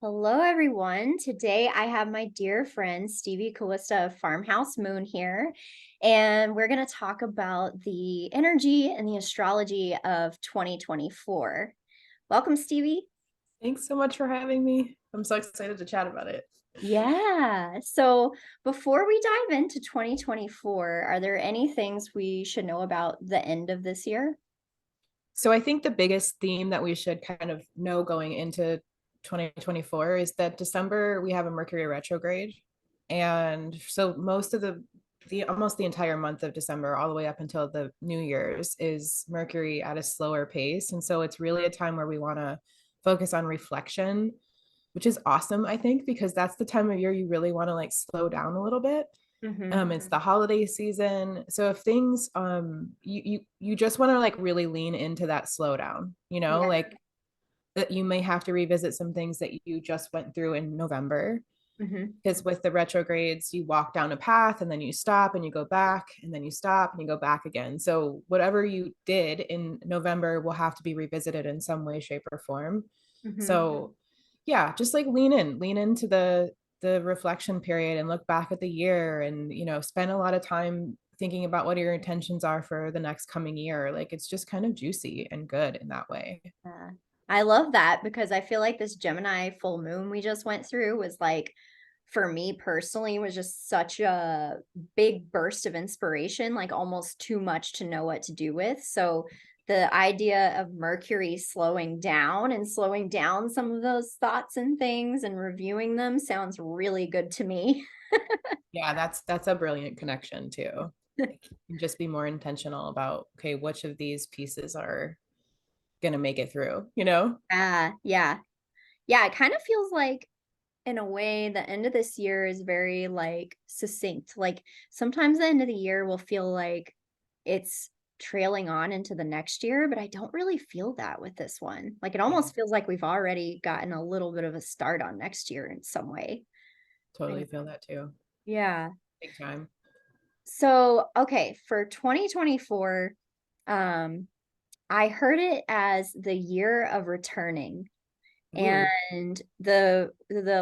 Hello, everyone. Today I have my dear friend Stevie Calista of Farmhouse Moon here, and we're going to talk about the energy and the astrology of 2024. Welcome, Stevie. Thanks so much for having me. I'm so excited to chat about it. Yeah. So before we dive into 2024, are there any things we should know about the end of this year? So I think the biggest theme that we should kind of know going into 2024 is that December we have a Mercury retrograde. And so most of the almost the entire month of December all the way up until the New Year's is Mercury at a slower pace. And so it's really a time where we want to focus on reflection, which is awesome, I think, because that's the time of year you really want to like slow down a little bit. It's the holiday season. So if things you just want to like really lean into that slowdown, Yeah. like that you may have to revisit some things that you just went through in November. hmm Because with the retrogrades, you walk down a path and then you stop and you go back and then you stop and you go back again. So whatever you did in November will have to be revisited in some way, shape, or form. hmm So yeah, just like lean into the reflection period and look back at the year and spend a lot of time thinking about what your intentions are for the next coming year. Like it's just kind of juicy and good in that way. Yeah. I love that because I feel like this Gemini full moon we just went through was like, for me personally, was just such a big burst of inspiration, like almost too much to know what to do with. So the idea of Mercury slowing down some of those thoughts and things and reviewing them sounds really good to me. Yeah, that's a brilliant connection too. Like, and just be more intentional about, okay, which of these pieces are gonna make it through? Yeah. Yeah, it kind of feels like in a way the end of this year is very like succinct. Like sometimes the end of the year will feel like it's trailing on into the next year, but I don't really feel that with this one. Like it Yeah, almost feels like we've already gotten a little bit of a start on next year in some way. I totally know. feel that too. Yeah. Big time. So, okay, for 2024, um I heard it as the year of returning. Ooh. And the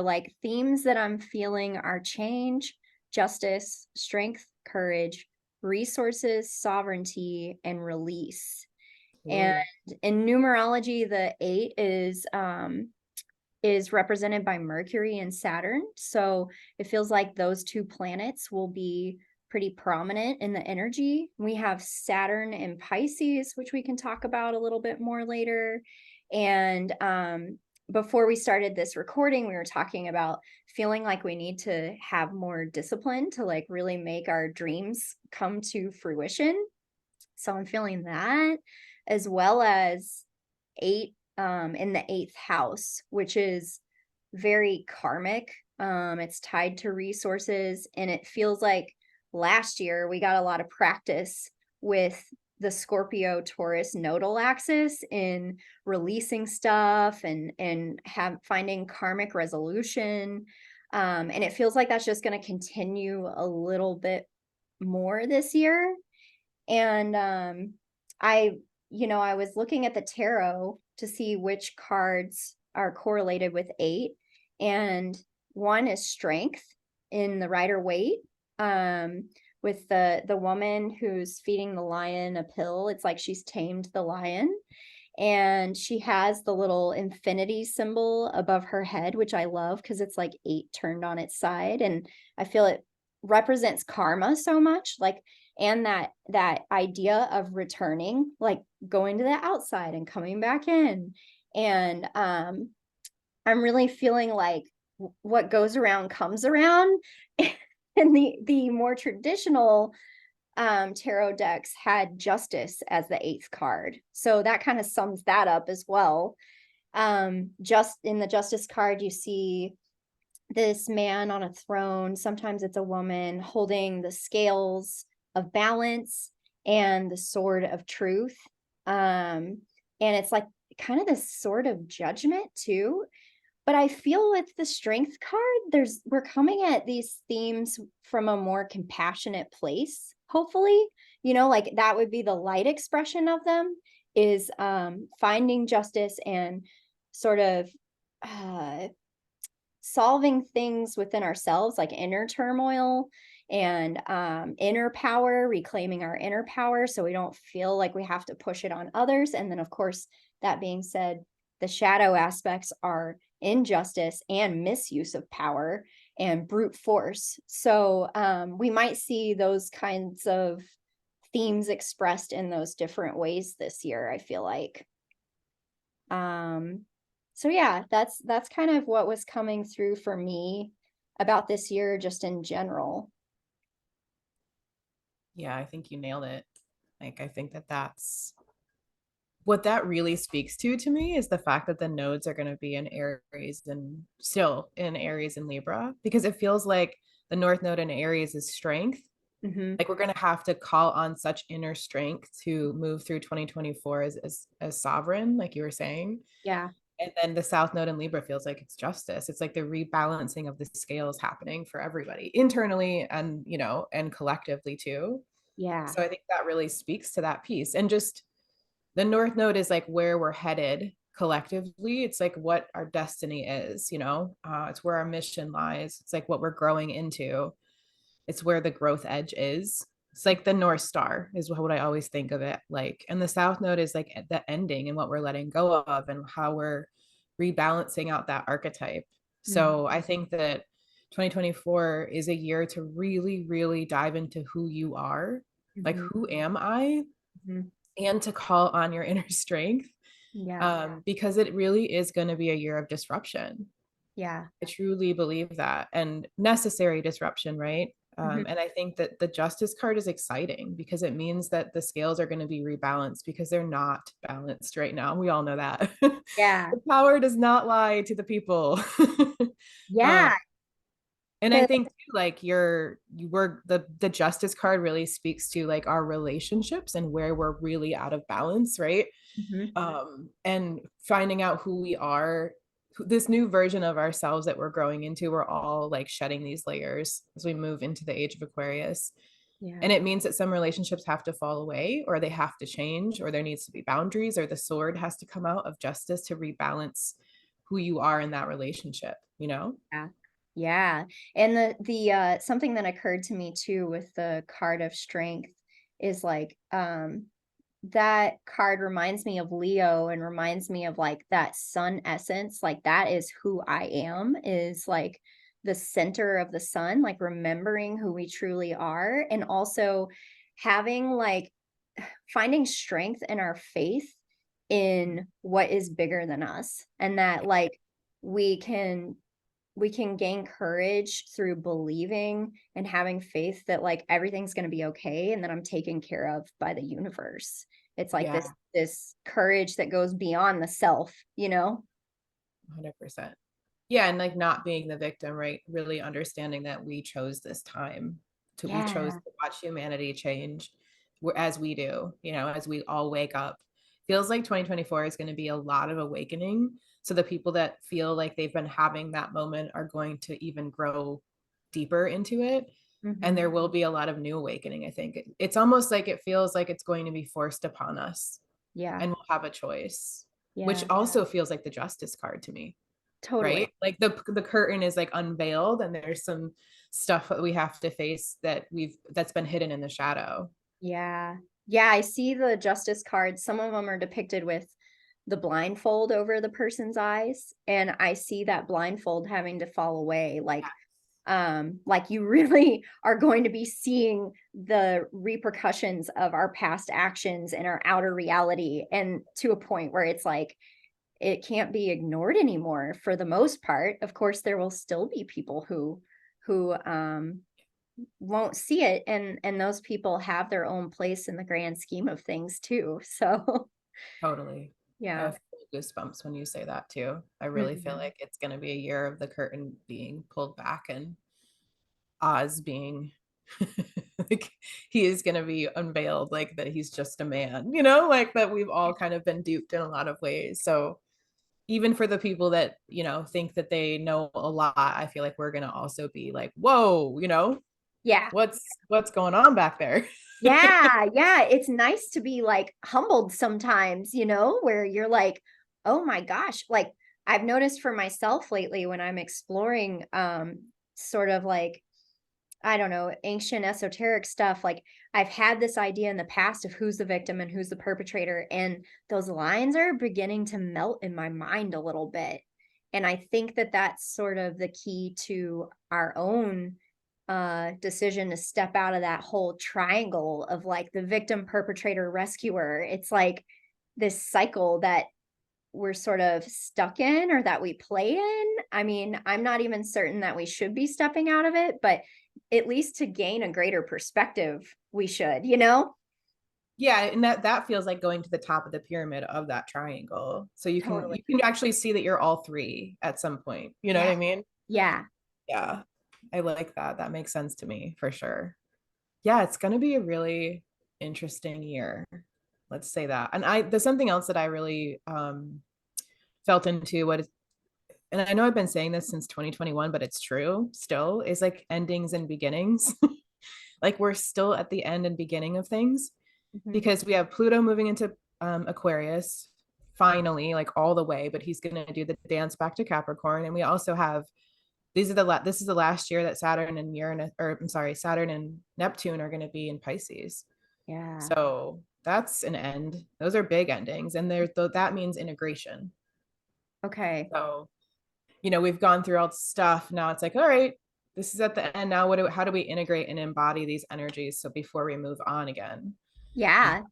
like themes that I'm feeling are change, justice, strength, courage, resources, sovereignty, and release. And Ooh. in numerology, the 8 is represented by Mercury and Saturn. So it feels like those two planets will be pretty prominent in the energy. We have Saturn and Pisces, which we can talk about a little bit more later. And before we started this recording, we were talking about feeling like we need to have more discipline to like really make our dreams come to fruition. So I'm feeling that, as well as 8 in the eighth house, which is very karmic. It's tied to resources, and it feels like last year we got a lot of practice with the Scorpio Taurus nodal axis in releasing stuff and have finding karmic resolution. And it feels like that's just going to continue a little bit more this year. And I, I was looking at the tarot to see which cards are correlated with 8, and one is strength in the Rider Waite. With the woman who's feeding the lion a pill. It's like she's tamed the lion, and she has the little infinity symbol above her head, which I love because it's like 8 turned on its side, and I feel it represents karma so much, like, and that idea of returning, like going to the outside and coming back in. And I'm really feeling like what goes around comes around. And the more traditional tarot decks had justice as the 8th card. So that kind of sums that up as well. Just in the justice card, you see this man on a throne. Sometimes it's a woman holding the scales of balance and the sword of truth. And it's like kind of this sword of judgment too. But I feel with the strength card, we're coming at these themes from a more compassionate place, hopefully. Like that would be the light expression of them, is finding justice and sort of uh solving things within ourselves, like inner turmoil and inner power, reclaiming our inner power so we don't feel like we have to push it on others. And then, of course, that being said, the shadow aspects are injustice and misuse of power and brute force. So we might see those kinds of themes expressed in those different ways this year, I feel like. So yeah, that's kind of what was coming through for me about this year just in general. Yeah, I think you nailed it. Like, I think that that's what that really speaks to me is the fact that the nodes are going to be in Aries and still in Aries and Libra, because it feels like the North Node in Aries is strength. Mm-hmm. Like we're going to have to call on such inner strength to move through 2024 as sovereign, like you were saying. Yeah. And then the South Node in Libra feels like it's justice. It's like the rebalancing of the scales happening for everybody internally and, you know, and collectively too. Yeah. So I think that really speaks to that piece. And just the North Node is like where we're headed collectively. It's like what our destiny is, you know, it's where our mission lies. It's like what we're growing into. It's where the growth edge is. It's like the North Star is what I always think of it like. And the South Node is like the ending and what we're letting go of and how we're rebalancing out that archetype. Mm-hmm. So I think that 2024 is a year to really, really dive into who you are. Like, Mm-hmm. who am I? Mm-hmm. And to call on your inner strength, Yeah. because it really is going to be a year of disruption. Yeah. I truly believe that, and necessary disruption, right? Mm-hmm. And I think that the justice card is exciting because it means that the scales are going to be rebalanced because they're not balanced right now. We all know that. Yeah. The power does not lie to the people. um, Yeah. and I The think too, like you were the justice card really speaks to like our relationships and where we're really out of balance, right? mm-hmm. And finding out who we are, this new version of ourselves that we're growing into. We're all like shedding these layers as we move into the age of Aquarius. Yeah. And it means that some relationships have to fall away, or they have to change, or there needs to be boundaries, or the sword has to come out of justice to rebalance who you are in that relationship, you know? Yeah. Yeah. And the something that occurred to me too with the card of strength is like that card reminds me of Leo and reminds me of like that sun essence. Like that is who I am, is like the center of the sun, like remembering who we truly are. And also having like finding strength in our faith in what is bigger than us. And that like we can we can gain courage through believing and having faith that like everything's going to be okay and that I'm taken care of by the universe. It's like Yeah, this courage that goes beyond the self, you know? 100%. Yeah, and like not being the victim, right? Really understanding that we chose this time to we chose Yeah. to watch humanity change as we do, you know, as we all wake up. Feels like 2024 is going to be a lot of awakening. So the people that feel like they've been having that moment are going to even grow deeper into it. And Mm-hmm. there will be a lot of new awakening. I think it's almost like it feels like it's going to be forced upon us Yeah. and we'll have a choice, which Yeah. also feels like the justice card to me, Totally. right? Like the curtain is like unveiled and there's some stuff that we have to face that's been hidden in the shadow. Yeah. Yeah. I see the justice cards. Some of them are depicted with the blindfold over the person's eyes. And I see that blindfold having to fall away. Like you really are going to be seeing the repercussions of our past actions in our outer reality, and to a point where it's like it can't be ignored anymore for the most part. Of course there will still be people who won't see it, and those people have their own place in the grand scheme of things too. So Totally. I yeah. have goosebumps when you say that too. I really feel Mhm. like it's going to be a year of the curtain being pulled back and Oz being like he is going to be unveiled, like that he's just a man, you know, like that we've all kind of been duped in a lot of ways. So even for the people that, you know, think that they know a lot, I feel like we're going to also be like, whoa, you know, Yeah. what's going on back there? Yeah, yeah, it's nice to be like humbled sometimes, where you're like, oh my gosh, like I've noticed for myself lately when I'm exploring sort of like, I don't know, ancient esoteric stuff, like I've had this idea in the past of who's the victim and who's the perpetrator, and those lines are beginning to melt in my mind a little bit. And I think that that's sort of the key to our own decision to step out of that whole triangle of like the victim, perpetrator, rescuer. It's like this cycle that we're sort of stuck in or that we play in. I mean, I'm not even certain that we should be stepping out of it, but at least to gain a greater perspective, we should, you know? Yeah, and that feels like going to the top of the pyramid of that triangle. So Totally. you can actually see that you're all three at some point. You know what Yeah. I mean? Yeah. Yeah. I like that. That makes sense to me for sure. Yeah, it's going to be a really interesting year. Let's say that. And there's something else that I really felt into what is, and I know I've been saying this since 2021, but it's true still, is like endings and beginnings. Like we're still at the end and beginning of things Mhm. because we have Pluto moving into Aquarius finally, like all the way, but he's going to do the dance back to Capricorn. And we also have this is the last year that Saturn and Uranus, or I'm sorry, Saturn and Neptune are going to be in Pisces. Yeah. So that's an end. Those are big endings, and that means integration. Okay. So we've gone through all the stuff. Now it's like, all right, this is at the end. Now how do we integrate and embody these energies? So before we move on again. Yeah.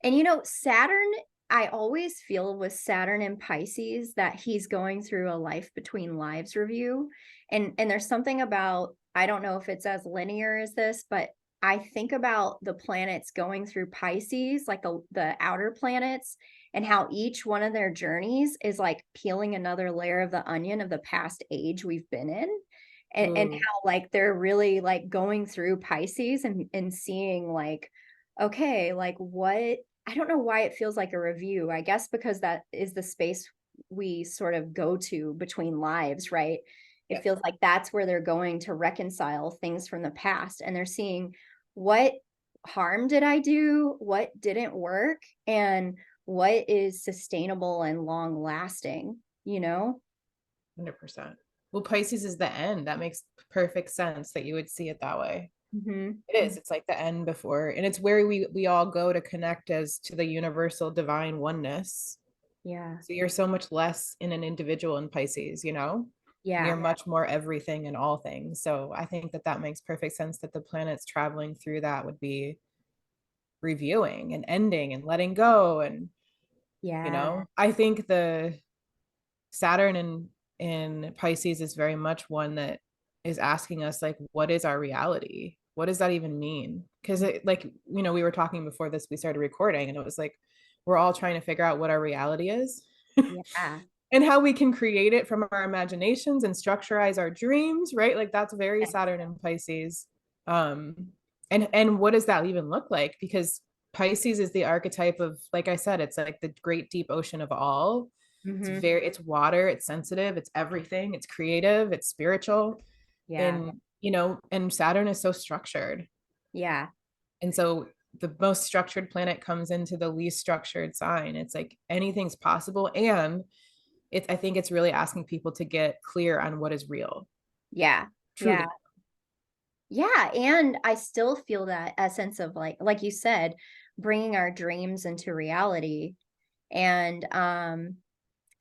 And Saturn, I always feel with Saturn and Pisces that he's going through a life between lives review. And there's something about, I don't know if it's as linear as this, but I think about the planets going through Pisces, like the outer planets, and how each one of their journeys is like peeling another layer of the onion of the past age we've been in. And Ooh, how like they're really like going through Pisces and seeing like, okay, like what, I don't know why it feels like a review. I guess because that is the space we sort of go to between lives, right? It yeah, feels like that's where they're going to reconcile things from the past, and they're seeing what harm did I do, what didn't work, and what is sustainable and long lasting, you know? 100%. Well, Pisces is the end. That makes perfect sense that you would see it that way. Mm-hmm. It is. It's like the end before, and it's where we all go to connect as to the universal divine oneness. Yeah. So you're so much less in an individual in Pisces, and you're Yeah. much more everything and all things. So I think that makes perfect sense that the planets traveling through that would be reviewing and ending and letting go. And, Yeah. I think the Saturn in Pisces is very much one that is asking us like, what is our reality? What does that even mean? Because we were talking before we started recording, and it was like we're all trying to figure out what our reality is Yeah. and how we can create it from our imaginations and structureize our dreams, right? Like that's very Saturn and Pisces. Um, and what does that even look like? Because Pisces is the archetype of, like I said, it's like the great deep ocean of all. Mm-hmm. It's water, it's sensitive, it's everything, it's creative, it's spiritual. Yeah. And Saturn is so structured. Yeah. And so the most structured planet comes into the least structured sign. It's like anything's possible. And I think it's really asking people to get clear on what is real, Yeah. Yeah. truly. Yeah, and I still feel that essence of like you said, bringing our dreams into reality. And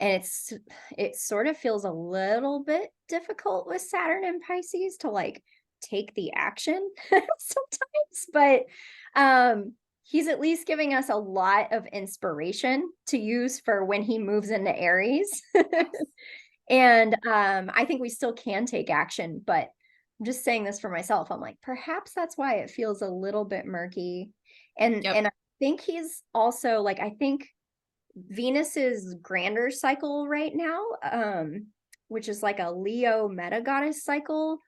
it sort of feels a little bit difficult with Saturn and Pisces to like take the action sometimes, but he's at least giving us a lot of inspiration to use for when he moves into Aries. And I think we still can take action, but I'm just saying this for myself. I'm like, perhaps that's why it feels a little bit murky. Yep. And I think he's also like, I think Venus's grander cycle right now, which is like a Leo meta goddess cycle.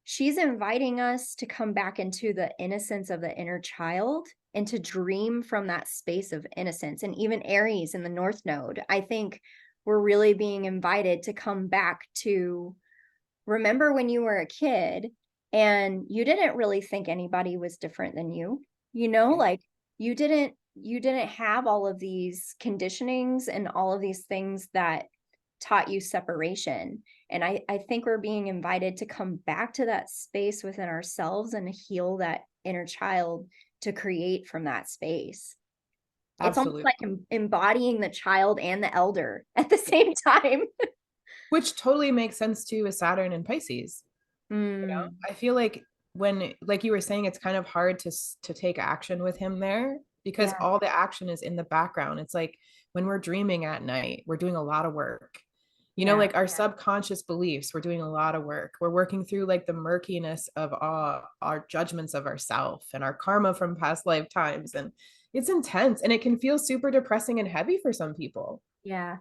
She's inviting us to come back into the innocence of the inner child and to dream from that space of innocence. And even Aries in the North Node, I think we're really being invited to come back to remember when you were a kid and you didn't really think anybody was different than you, like you didn't have all of these conditionings and all of these things that taught you separation. And I think we're being invited to come back to that space within ourselves and heal that inner child to create from that space. It's almost Absolutely. like embodying the child and the elder at the same time. Which totally makes sense too with Saturn and Pisces. Mm, I feel like when, like you were saying, it's kind of hard to take action with him there because yeah, all the action is in the background. It's like when we're dreaming at night, we're doing a lot of work. yeah, Like our subconscious beliefs, we're doing a lot of work. We're working through like the murkiness of our judgments of ourself and our karma from past lifetimes. And it's intense and it can feel super depressing and heavy for some people, yeah.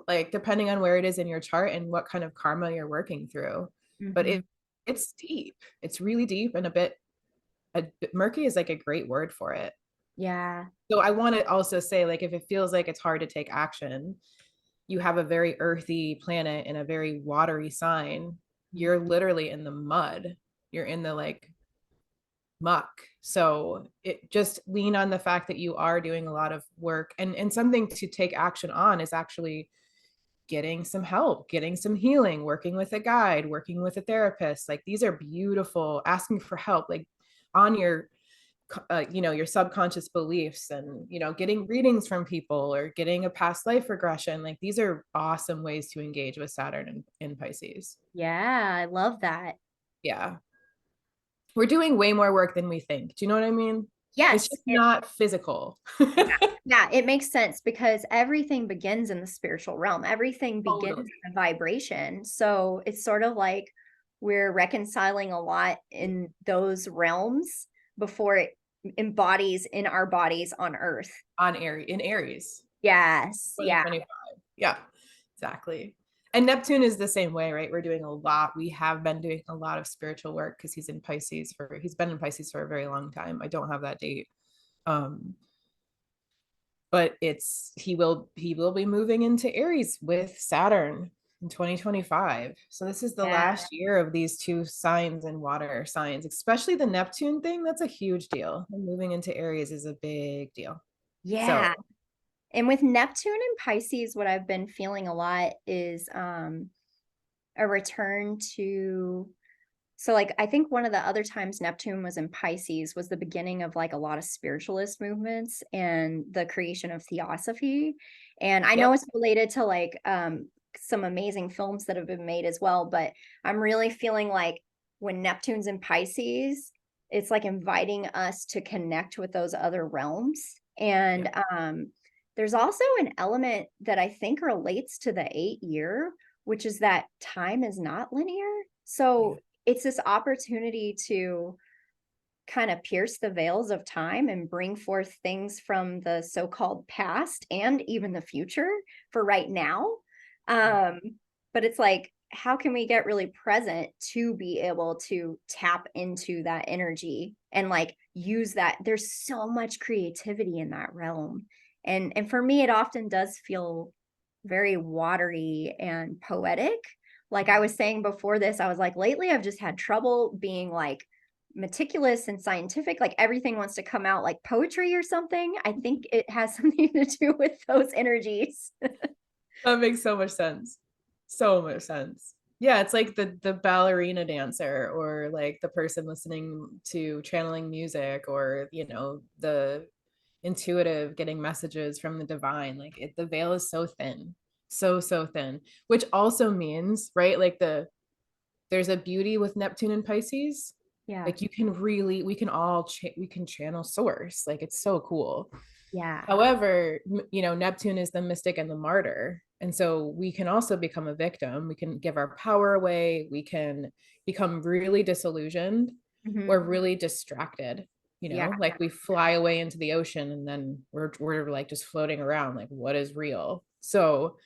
like depending on where it is in your chart and what kind of karma you're working through. But Hmm. it's deep. It's really deep and a bit murky is like a great word for it. Yeah. So I want to also say, like, if it feels like it's hard to take action, you have a very earthy planet and a very watery sign. You're literally in the mud. You're in the like muck. So it just lean on the fact that you are doing a lot of work, and something to take action on is actually getting some help, getting some healing, working with a guide, working with a therapist. Like these are beautiful, asking for help, like on your subconscious beliefs, and getting readings from people or getting a past life regression. Like these are awesome ways to engage with Saturn in Pisces. Yeah, I love that. Yeah, we're doing way more work than we think. Do you know what I mean? It's Yes, just not physical. yeah, it makes sense because everything begins in the spiritual realm. Everything begins Totally. in a vibration. So it's sort of like we're reconciling a lot in those realms before it embodies in our bodies on earth. On Aries, in Aries. Yes. Yeah. 2025. Yeah, exactly. And Neptune is the same way, right? We're doing a lot. We have been doing a lot of spiritual work because he's been in Pisces for a very long time. I don't have that date. Um, but he will be moving into Aries with Saturn in 2025. So this is the Yeah. last year of these two signs and water signs, especially the Neptune thing. That's a huge deal. And moving into Aries is a big deal. So Yeah. And with Neptune and Pisces, what I've been feeling a lot is a return to, so like I think one of the other times Neptune was in Pisces was the beginning of like a lot of spiritualist movements and the creation of theosophy. And I know yep. it's related to like some amazing films that have been made as well, but I'm really feeling like when Neptune's in Pisces, it's like inviting us to connect with those other realms. Yeah. And there's also an element that I think relates to the 8 year, which is that time is not linear. Yeah. So it's this opportunity to kind of pierce the veils of time and bring forth things from the so-called past and even the future for right now. Um, but it's like, how can we get really present to be able to tap into that energy and like use that? There's so much creativity in that realm. And for me, it often does feel very watery and poetic. Like I was saying before this, I was like, lately I've just had trouble being like meticulous and scientific. Like everything wants to come out like poetry or something. I think it has something to do with those energies. That makes so much sense. So much sense. Yeah, it's like the ballerina dancer or like the person listening to channeling music or, the intuitive getting messages from the divine. Like the veil is so thin. So thin, which also means, right? Like there's a beauty with Neptune and Pisces. Yeah. Like we can we can channel source. Like it's so cool. Yeah. However, Neptune is the mystic and the martyr. And so we can also become a victim. We can give our power away. We can become really disillusioned or Hmm. really distracted. Yeah. Like we fly away into the ocean and then we're like just floating around, like what is real? So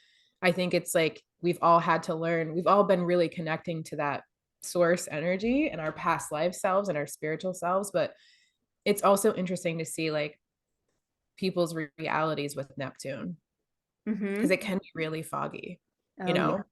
I think it's like we've all had to learn, we've all been really connecting to that source energy and our past life selves and our spiritual selves. But it's also interesting to see like people's realities with Neptune because Hmm. it can be really foggy, you Oh yeah. know,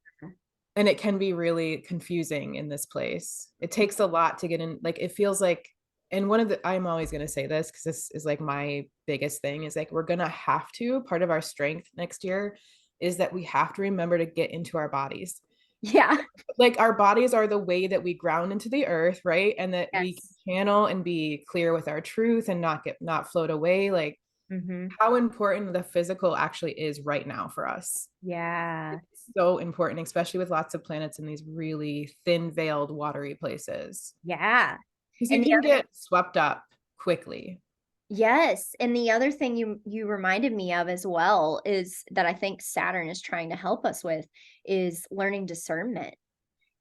and it can be really confusing in this place. It takes a lot to get in. Like it feels like, and I'm always going to say this because this is like my biggest thing is like we're going to have to, part of our strength next year is that we have to remember to get into our bodies. Yeah. Like our bodies are the way that we ground into the earth, right? And that we can Yes. channel and be clear with our truth and not float away. Like Mm-hmm. how important the physical actually is right now for us. Yeah. It's so important, especially with lots of planets in these really thin veiled watery places. Yeah. Because you And the can other, get swept up quickly. yes, and the other thing you reminded me of as well is that I think Saturn is trying to help us with is learning discernment.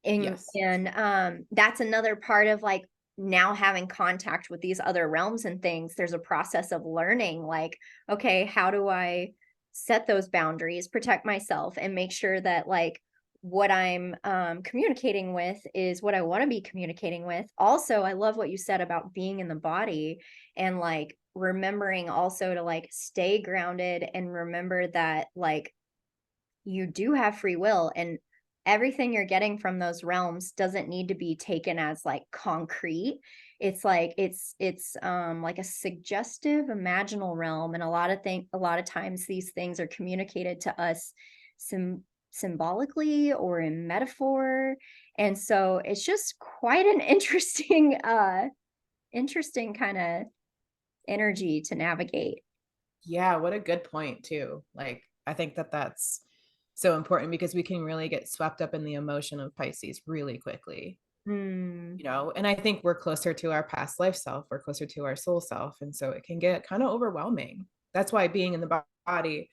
Yes. And that's another part of like now having contact with these other realms and things. There's a process of learning, like, okay, how do I set those boundaries, protect myself, and make sure that like what I'm communicating with is what I want to be communicating with. Also, I love what you said about being in the body and like remembering also to like stay grounded and remember that like you do have free will, and everything you're getting from those realms doesn't need to be taken as like concrete. It's like it's like a suggestive imaginal realm, and a lot of times these things are communicated to us symbolically or in metaphor. And so it's just quite an interesting kind of energy to navigate. Yeah, what a good point too. Like I think that that's so important because we can really get swept up in the emotion of Pisces really quickly. Hmm. And I think we're closer to our past life self, we're closer to our soul self, and so it can get kind of overwhelming. That's why being in the body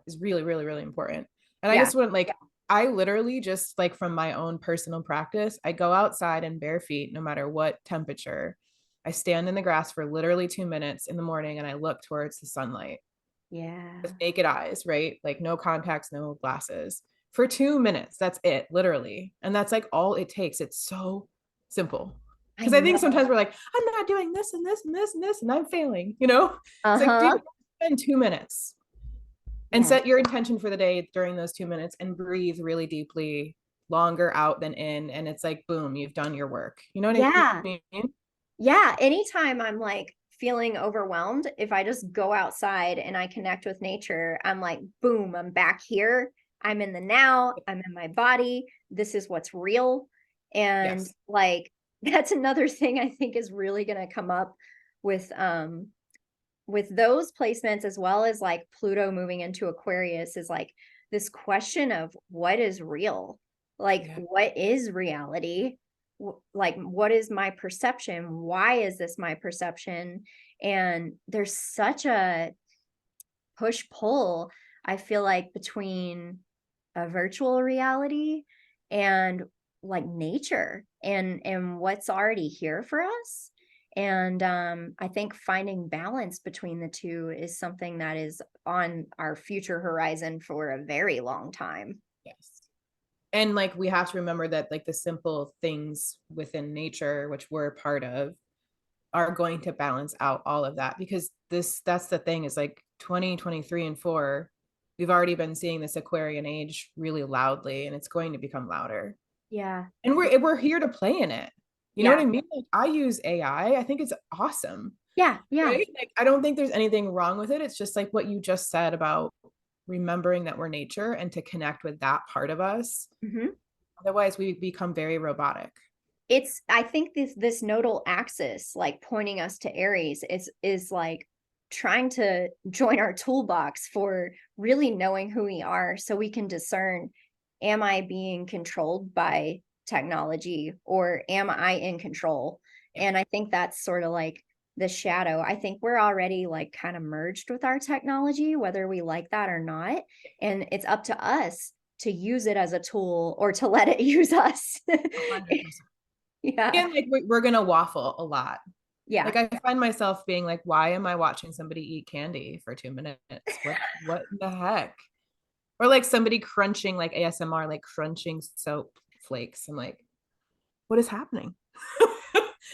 is really really really important. And I Yeah. just went like I literally just like from my own personal practice, I go outside in bare feet no matter what temperature. I stand in the grass for literally 2 minutes in the morning and I look towards the sunlight with Yeah. naked eyes, right? Like no contacts, no glasses for 2 minutes. That's it, literally. And that's like all it takes. It's so simple. I Because I think know. sometimes we're like, I'm not doing this and this and this and this, and I'm failing, you know? It's like, Uh-huh. dude, spend 2 minutes and Yeah. set your intention for the day during those 2 minutes and breathe really deeply, longer out than in. And it's like, boom, you've done your work. You know what I Yeah. mean? Yeah. Anytime I'm like feeling overwhelmed, if I just go outside and I connect with nature, I'm like, boom, I'm back here. I'm in the now. I'm in my body. This is what's real. And Yes. like, that's another thing I think is really going to come up with those placements, as well as like Pluto moving into Aquarius, is like this question of what is real, like Yeah. what is reality, like what is my perception, why is this my perception. And there's such a push pull, I feel like, between a virtual reality and like nature and what's already here for us. And I think finding balance between the two is something that is on our future horizon for a very long time. Yes. And like we have to remember that like the simple things within nature, which we're a part of, are going to balance out all of that because that's the thing is like 2023 and 4 we've already been seeing this Aquarian age really loudly and it's going to become louder Yeah. and we're here to play in it. You know what Yeah. I mean? Like I use AI. I think it's awesome, Yeah. Yeah. right? Like I don't think there's anything wrong with it. It's just like what you just said about remembering that we're nature and to connect with that part of us. Hmm. Otherwise we become very robotic. It's, I think this nodal axis like pointing us to Aries is like trying to join our toolbox for really knowing who we are, so we can discern, am I being controlled by technology or am I in control? Yeah. And I think that's sort of like the shadow. I think we're already like kind of merged with our technology, whether we like that or not, and it's up to us to use it as a tool or to let it use us. 100%. Yeah. And like we're gonna waffle a lot. Yeah. Like I find myself being like, why am I watching somebody eat candy for 2 minutes? What in the heck? Or like somebody crunching like ASMR, like crunching soap flakes. I'm like, what is happening?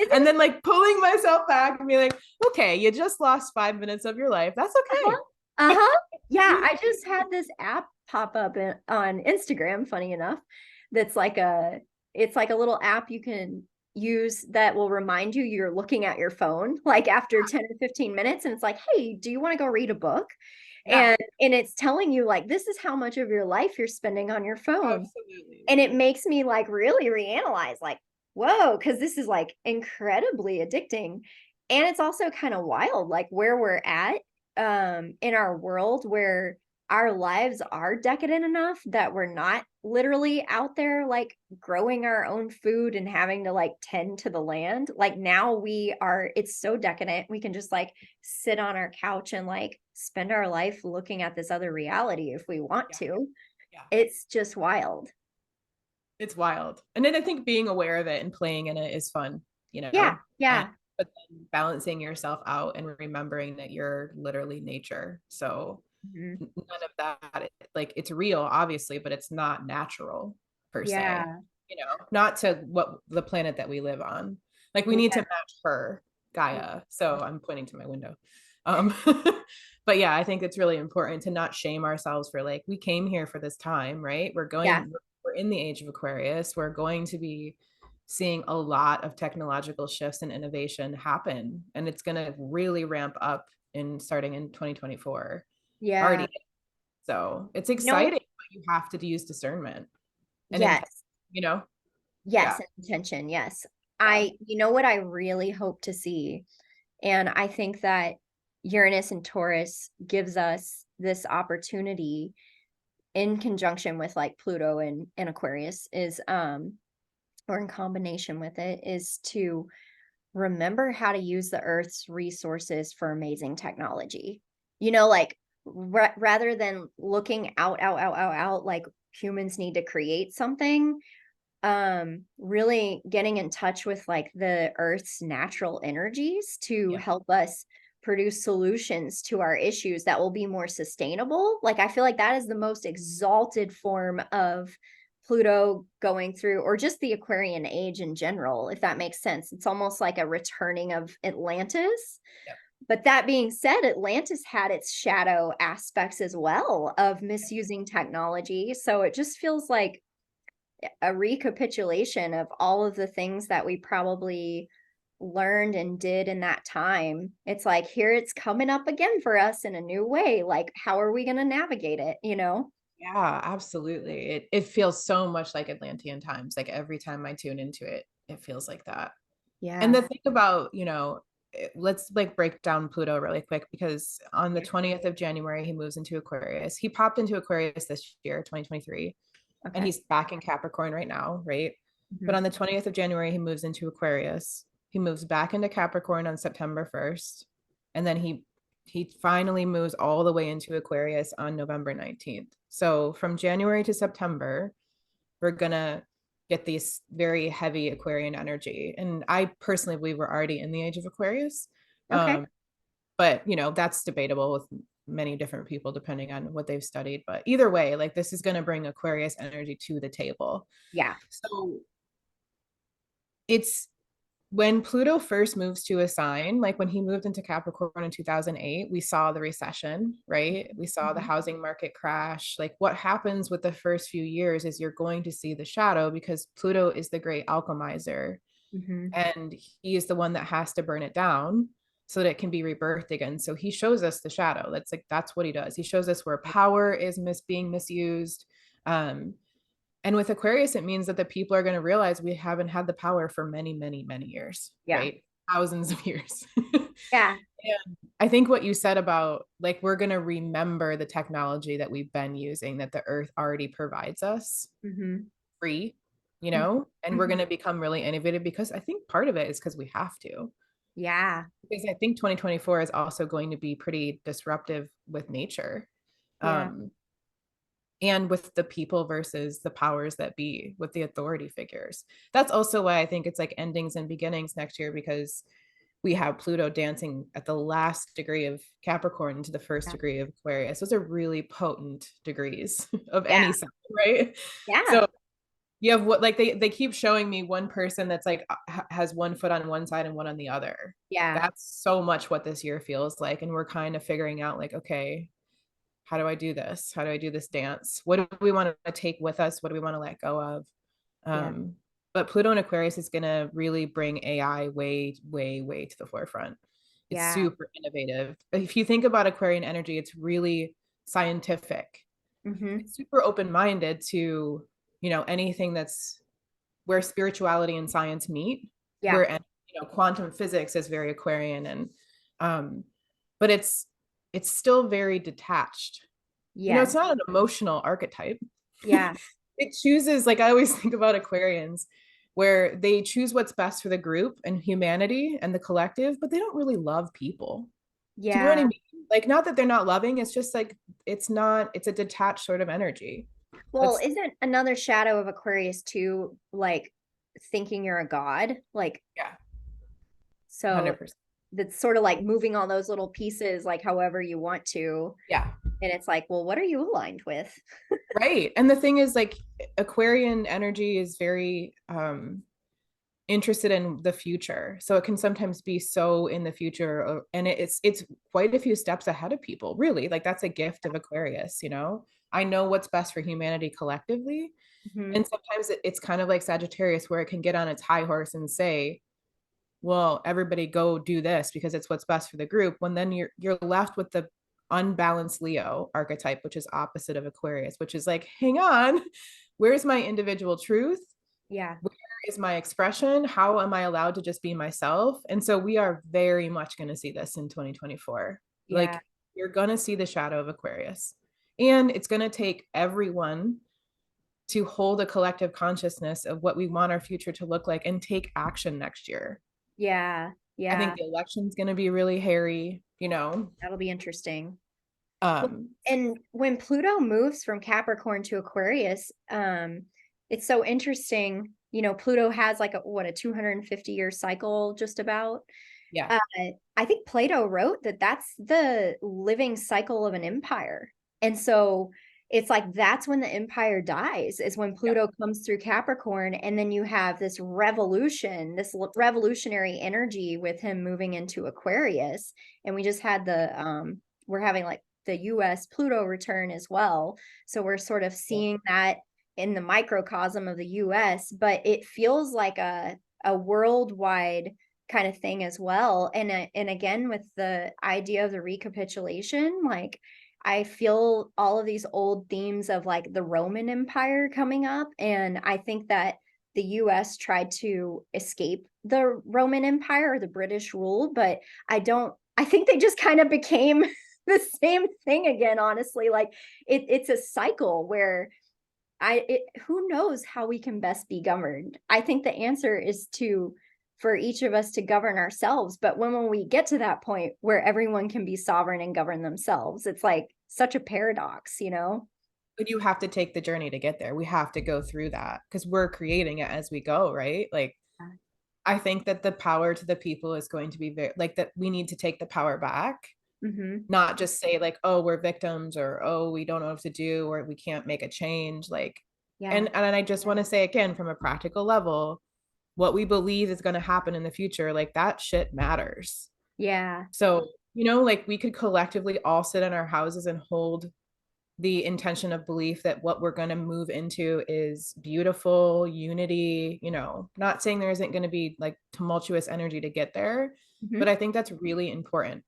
Isn't And it? then like pulling myself back and be like, okay, you just lost 5 minutes of your life. That's Uh-huh. okay. Uh-huh. Yeah, I just had this app pop up on Instagram, funny enough, that's like it's like a little app you can use that will remind you you're looking at your phone like after 10 or 15 minutes, and it's like, "Hey, do you want to go read a book?" Yeah, And it's telling you like this is how much of your life you're spending on your phone. absolutely. And it makes me like really reanalyze like, whoa, because this is like incredibly addicting. And it's also kind of wild, like where we're at in our world where our lives are decadent enough that we're not literally out there like growing our own food and having to like tend to the land. Like now we are, it's so decadent. We can just like sit on our couch and like spend our life looking at this other reality if we want Yeah, to. yeah. It's just wild. It's wild. And then I think being aware of it and playing in it is fun, you Yeah, know. And yeah. but then balancing yourself out and remembering that you're literally nature. So Mhm. none of that, like it's real, obviously, but it's not natural per se, Yeah, not to what the planet that we live on. Like we need to yeah, match her, yeah, Gaia. So I'm pointing to my window. Um, but yeah, I think it's really important to not shame ourselves for like, we came here for this time, right? yeah, We're in the age of Aquarius. We're going to be seeing a lot of technological shifts and innovation happen. And it's going to really ramp up in starting in 2024 yeah. already. So it's You know, exciting, but you have to use discernment and intent, yes, you know? yes, Yeah. and intention, yes. Yeah. You know what I really hope to see, and I think that Uranus and Taurus gives us this opportunity in conjunction with like Pluto and Aquarius is or in combination with it is to remember how to use the earth's resources for amazing technology. Like rather than looking out like humans need to create something, really getting in touch with like the earth's natural energies to Yeah. help us produce solutions to our issues that will be more sustainable. Like I feel like that is the most exalted form of Pluto going through, or just the Aquarian age in general, if that makes sense. It's almost like a returning of Atlantis. Yeah. But that being said, Atlantis had its shadow aspects as well of misusing technology. So it just feels like a recapitulation of all of the things that we probably learned and did in that time. It's like here it's coming up again for us in a new way. Like, how are we going to navigate it? Yeah, absolutely. It feels so much like Atlantean times. Like every time I tune into it, it feels like that. And Yeah. the thing about, let's like break down Pluto really quick because on the Yeah. 20th of January, he moves into Aquarius. He popped into Aquarius this year, 2023, and Okay. he's back in Capricorn right now, right? But Mhm. on the 20th of January, he moves into Aquarius. He moves back into Capricorn on September 1st. And then he finally moves all the way into Aquarius on November 19th. So from January to September, we're gonna get these very heavy Aquarian energy. And I personally believe we're already in the age of Aquarius. Okay. But that's debatable with many different people depending on what they've studied. But either way, like this is gonna bring Aquarius energy to the table. Yeah. So it's when Pluto first moves to a sign, like when he moved into Capricorn in 2008, we saw the recession, right? We saw the Mhm. housing market crash. Like what happens with the first few years is you're going to see the shadow because Pluto is the great alchemizer Mhm. and he is the one that has to burn it down so that it can be rebirthed again. So he shows us the shadow. That's what he does. He shows us where power is being misused. Um, and with Aquarius, it means that the people are going to realize we haven't had the power for many, many, many years, Yeah. right? Thousands of years. Yeah. And I think what you said about like, we're going to remember the technology that we've been using that the earth already provides us Mhm. free, Mhm. and we're going Mhm. to become really innovative because I think part of it is because we have to. Yeah. Because I think 2024 is also going to be pretty disruptive with nature. Yeah. Um, and with the people versus the powers that be with the authority figures. That's also why I think it's like endings and beginnings next year because we have Pluto dancing at the last degree of Capricorn to the first Yeah. degree of Aquarius. Those are really potent degrees of Yeah. any sign, right? Yeah. So you have what like they keep showing me one person that's like has one foot on one side and one on the other. Yeah. That's so much what this year feels like. And we're kind of figuring out like, okay, how do I do this? How do I do this dance? What do we want to take with us? What do we want to let go of? Yeah. But Pluto and Aquarius is going to really bring AI way, way, way to the forefront. It's Yeah. super innovative. If you think about Aquarian energy, it's really scientific. Mm-hmm. It's super open-minded to, anything that's where spirituality and science meet, Yeah. where quantum physics is very Aquarian, and um but it's still very detached. It's Yes. not an emotional archetype. Yeah. It chooses, like, I always think about Aquarians, where they choose what's best for the group and humanity and the collective, but they don't really love people. Do you know what I Yeah. mean? Like, not that they're not loving, it's just like it's a detached sort of energy. Well, That's isn't another shadow of Aquarius too, like thinking you're a god? Like, yeah, so 100%. that's sort of like moving all those little pieces, like however you want to. Yeah. And it's like, well, what are you aligned with? Right. And the thing is, like, Aquarian energy is very interested in the future. So it can sometimes be so in the future, and it's quite a few steps ahead of people, really. Like, that's a gift of Aquarius. I know what's best for humanity collectively. Hmm. And sometimes it's kind of like Sagittarius, where it can get on its high horse and say, well, everybody go do this because it's what's best for the group, when then you're left with the unbalanced Leo archetype, which is opposite of Aquarius, which is like, hang on, where's my individual truth? Yeah. Where is my expression? How am I allowed to just be myself? And so we are very much going to see this in 2024. Yeah. Like, you're going to see the shadow of Aquarius. And it's going to take everyone to hold a collective consciousness of what we want our future to look like and take action next year. Yeah. I think Yeah. the election's going to be really hairy. That'll be interesting. Well, Um, and when Pluto moves from Capricorn to Aquarius, it's so interesting. Pluto has like a 250-year cycle just about. yeah, Uh, I think Plato wrote that that's the living cycle of an empire. And so it's like that's when the empire dies, is when yeah, Pluto comes through Capricorn. And then you have this revolution, this revolutionary energy with him moving into Aquarius. And we just had we're having like the US Pluto return as well. So we're sort of seeing that in the microcosm of the US, but it feels like a worldwide kind of thing as well. And again, with the idea of the recapitulation, like I feel all of these old themes of like the Roman Empire coming up. And I think that the US tried to escape the Roman Empire or the British rule, but I think they just kind of became the same thing again, honestly. Like it's a cycle where who knows how we can best be governed. I think the answer is for each of us to govern ourselves. But when we get to that point where everyone can be sovereign and govern themselves, it's like such a paradox. but you have to take the journey to get there. We have to go through that because we're creating it as we go, right? Like, I think that the power to the people is going to be very, like, that we need to take the power back, Mm-hmm. not just say, like, oh, we're victims, or oh, we don't know what to do, or we can't make a change. Like, Yeah. and I just want to say again, from a practical level, what we believe is going to happen in the future, like, that shit matters. Yeah. So, like, we could collectively all sit in our houses and hold the intention of belief that what we're going to move into is beautiful unity. Not saying there isn't going to be like tumultuous energy to get there, but Mm-hmm. I think that's really important,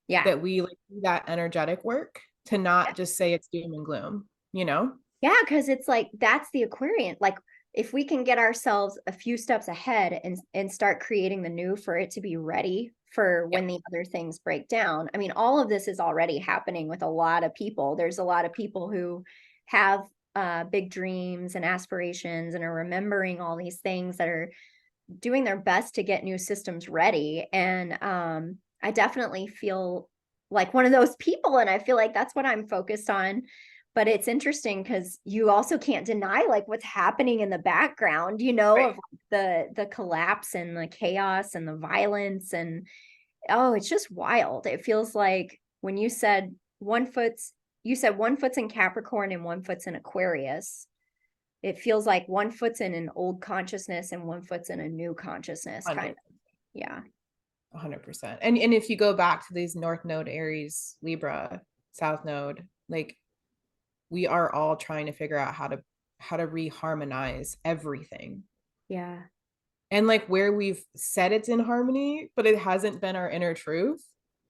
Yeah. that we, like, do that energetic work, to not just say it's doom and gloom. Yeah, because it's like that's the Aquarian. Like if we can get ourselves a few steps ahead and start creating the new for it to be ready for Yeah. when the other things break down. I mean, all of this is already happening with a lot of people. There's a lot of people who have big dreams and aspirations and are remembering all these things that are doing their best to get new systems ready. And I definitely feel like one of those people, and I feel like that's what I'm focused on. But it's interesting because you also can't deny like what's happening in the background, Right. of the collapse and the chaos and the violence. And oh, it's just wild. It feels like when you said one foot's in Capricorn and one foot's in Aquarius. It feels like one foot's in an old consciousness and one foot's in a new consciousness, kind of. 100 Yeah. 100%. And if you go back to these North Node Aries Libra, South Node, like, we are all trying to figure out how to reharmonize everything. Yeah. and like where we've said it's in harmony, but it hasn't been our inner truth.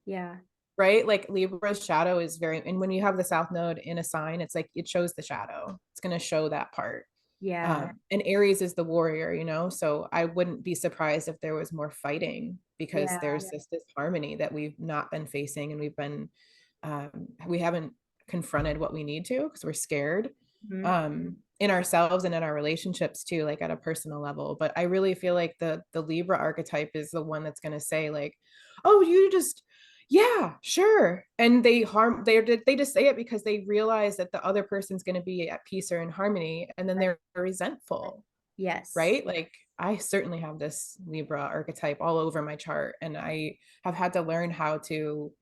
Yeah. Right? Like Libra's shadow is very, and when you have the South Node in a sign, it's like it shows the shadow. It's going to show that part. Yeah. And Aries is the warrior, you know? So I wouldn't be surprised if there was more fighting because Yeah. there's this disharmony that we've not been facing, and we haven't confronted what we need to because we're scared Mhm. in ourselves and in our relationships too, like at a personal level. But I really feel like the Libra archetype is the one that's going to say like, oh, you just, yeah, sure. And they just say it because they realize that the other person's going to be at peace or in harmony, and then they're resentful, Yes. right? Like I certainly have this Libra archetype all over my chart, and I have had to learn how to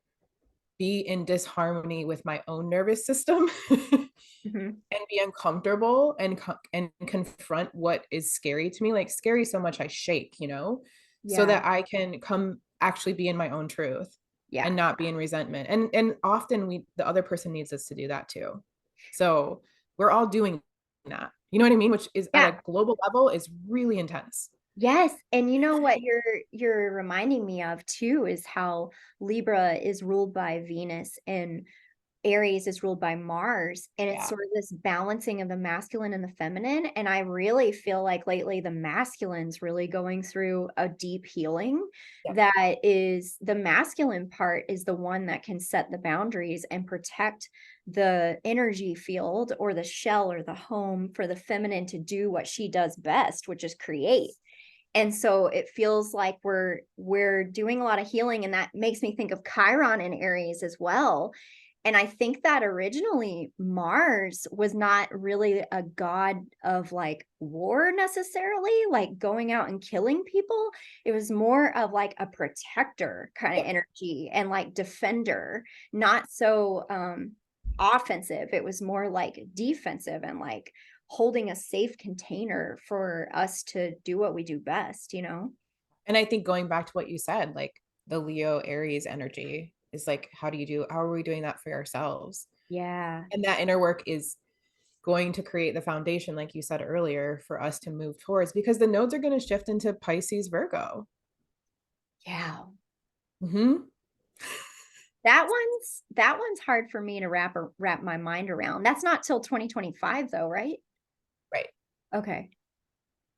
be in disharmony with my own nervous system Mhm. and be uncomfortable and confront what is scary to me, like scary so much I shake, you know, so Yeah. that I can come actually be in my own truth Yeah. and not be in resentment. And often the other person needs us to do that too. So we're all doing that. You know what I mean? Which is at Yeah. a global level is really intense. Yes, and you know what you're reminding me of too is how Libra is ruled by Venus and Aries is ruled by Mars, and it's Yeah. sort of this balancing of the masculine and the feminine. And I really feel like lately the masculine's really going through a deep healing. Yeah. That is, the masculine part is the one that can set the boundaries and protect the energy field or the shell or the home for the feminine to do what she does best, which is create. And so it feels like we're doing a lot of healing, and that makes me think of Chiron in Aries as well. And I think that originally Mars was not really a god of like war necessarily, like going out and killing people. It was more of like a protector kind of Yeah. energy and like defender, not so offensive. It was more like defensive and like holding a safe container for us to do what we do best, you know? And I think going back to what you said, like the Leo Aries energy is like, how are we doing that for ourselves? Yeah. And that inner work is going to create the foundation, like you said earlier, for us to move towards, because the nodes are going to shift into Pisces, Virgo. Yeah. Mm-hmm. That one's hard for me to wrap my mind around. That's not till 2025 though, right? Right. Okay.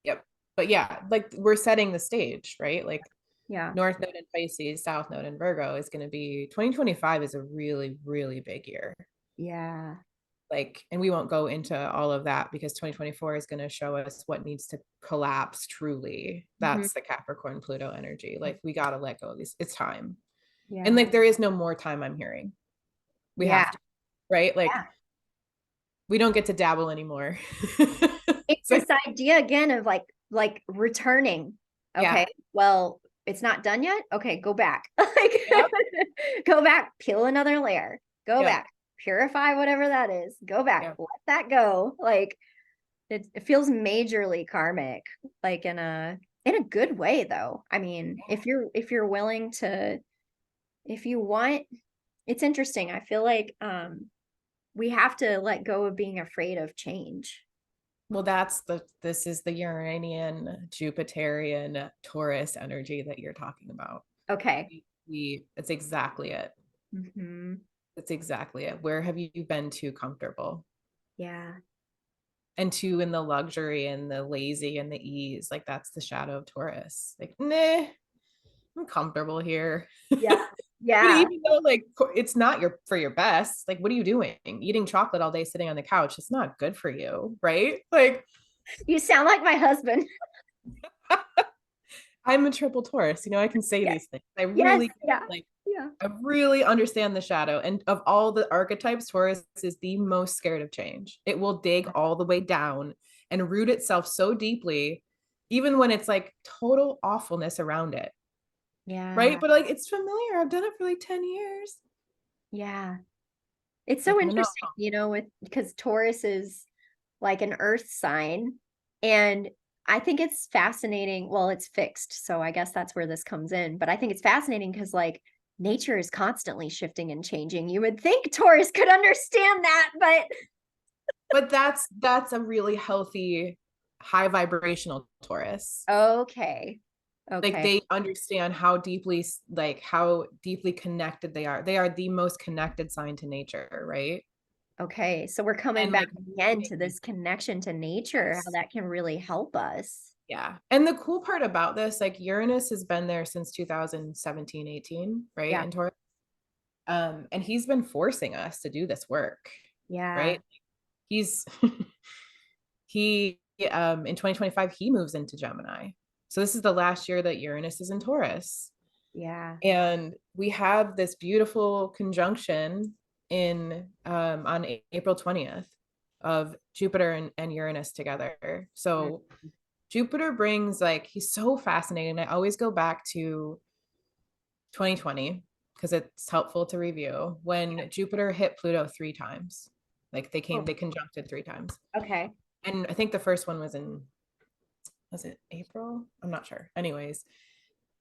Yep. But yeah, like we're setting the stage, right? Like Yeah. North Node in Pisces, South Node in Virgo is going to be 2025 is a really, really big year. Yeah. Like, and we won't go into all of that because 2024 is going to show us what needs to collapse truly. Mhm. That's the Capricorn Pluto energy. Like, we got to let go of these. It's time. And Yeah. like, there is no more time, I'm hearing. We Yeah. have to, right? Like, Yeah. we don't get to dabble anymore. It's It's this like, idea again of like returning. Okay. yeah. Well, it's not done yet. Okay, go back. Like Yep. go back, peel another layer. Go Yep. back. Purify whatever that is. Go back. Yep. Let that go. Like it feels majorly karmic, like in a good way though. I mean, if you're willing to, if you want, it's interesting. I feel like we have to let go of being afraid of change. Well, this is the Uranian, Jupiterian, Taurus energy that you're talking about. Okay. It's exactly it. Hmm. It's exactly it. Where have you been too comfortable Yeah. and too in the luxury and the lazy and the ease? Like that's the shadow of Taurus. Like, nah, I'm comfortable here. Yeah. But Yeah. even though like it's not for your best, like what are you doing? Eating chocolate all day sitting on the couch. It's not good for you, right? Like You sound like my husband. I'm a triple Taurus, you know, I can say Yeah. these things. I Yes. really Yeah. like Yeah. I really understand the shadow. And of all the archetypes, Taurus is the most scared of change. It will dig all the way down and root itself so deeply, even when it's like total awfulness around it. Right. Yeah. But like it's familiar. I've done it for like 10 years. Yeah. It's so Like, no. interesting, with because Taurus is like an earth sign. And I think it's fascinating. Well, it's fixed. So I guess that's where this comes in. But I think it's fascinating because like nature is constantly shifting and changing. You would think Taurus could understand that, but But that's a really healthy high vibrational Taurus. Okay. Like Okay. they understand how deeply connected they are. They are the most connected sign to nature, right? Okay. So we're coming And back like again to this connection to nature, how yes. that can really help us. Yeah. And the cool part about this, like Uranus has been there since 2017, 18, right? Yeah. In Taurus. And he's been forcing us to do this work, Yeah. right? He's he in 2025 he moves into Gemini. So this is the last year that Uranus is in Taurus. Yeah. And we have this beautiful conjunction in on April 20th of Jupiter and Uranus together. Mm. So Jupiter brings like he's so fascinating. I always go back to 2020 because it's helpful to review when Jupiter hit Pluto 3 times. Like Oh, they conjuncted 3 times. okay. And I think the first one was it April? I'm not sure. Anyways,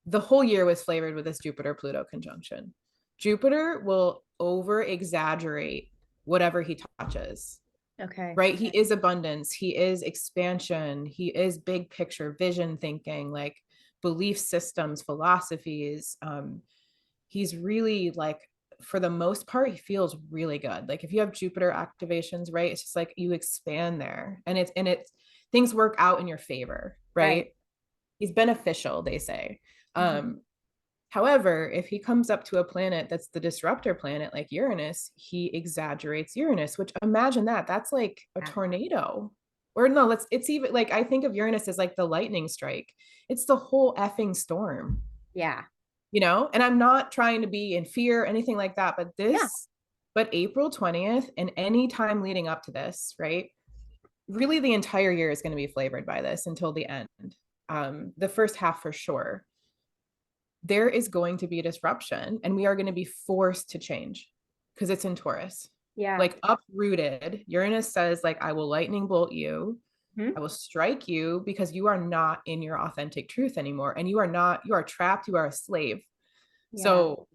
the whole year was flavored with this Jupiter Pluto conjunction. Jupiter will over exaggerate whatever he touches, Okay. right? He is abundance, he is expansion, he is big picture vision thinking, like belief systems, philosophies. He's really like, for the most part, he feels really good. Like if you have Jupiter activations, right? It's just like you expand there and it's things work out in your favor, Right. right? He's beneficial, they say. Mhm. Um, However, if he comes up to a planet that's the disruptor planet like Uranus, he exaggerates Uranus, which imagine that. That's like a Yeah. tornado. Or no, it's even like I think of Uranus as like the lightning strike. It's the whole effing storm, Yeah. And I'm not trying to be in fear, anything like that, Yeah. but April 20th and any time leading up to this, right? Really the entire year is going to be flavored by this until the end. The first half for sure there is going to be a disruption and we are going to be forced to change because it's in Taurus. Yeah. Like uprooted, Uranus says, like, I will lightning bolt you. I Mhm. will strike you because you are not in your authentic truth anymore. And you are trapped, you are a slave. Yeah. So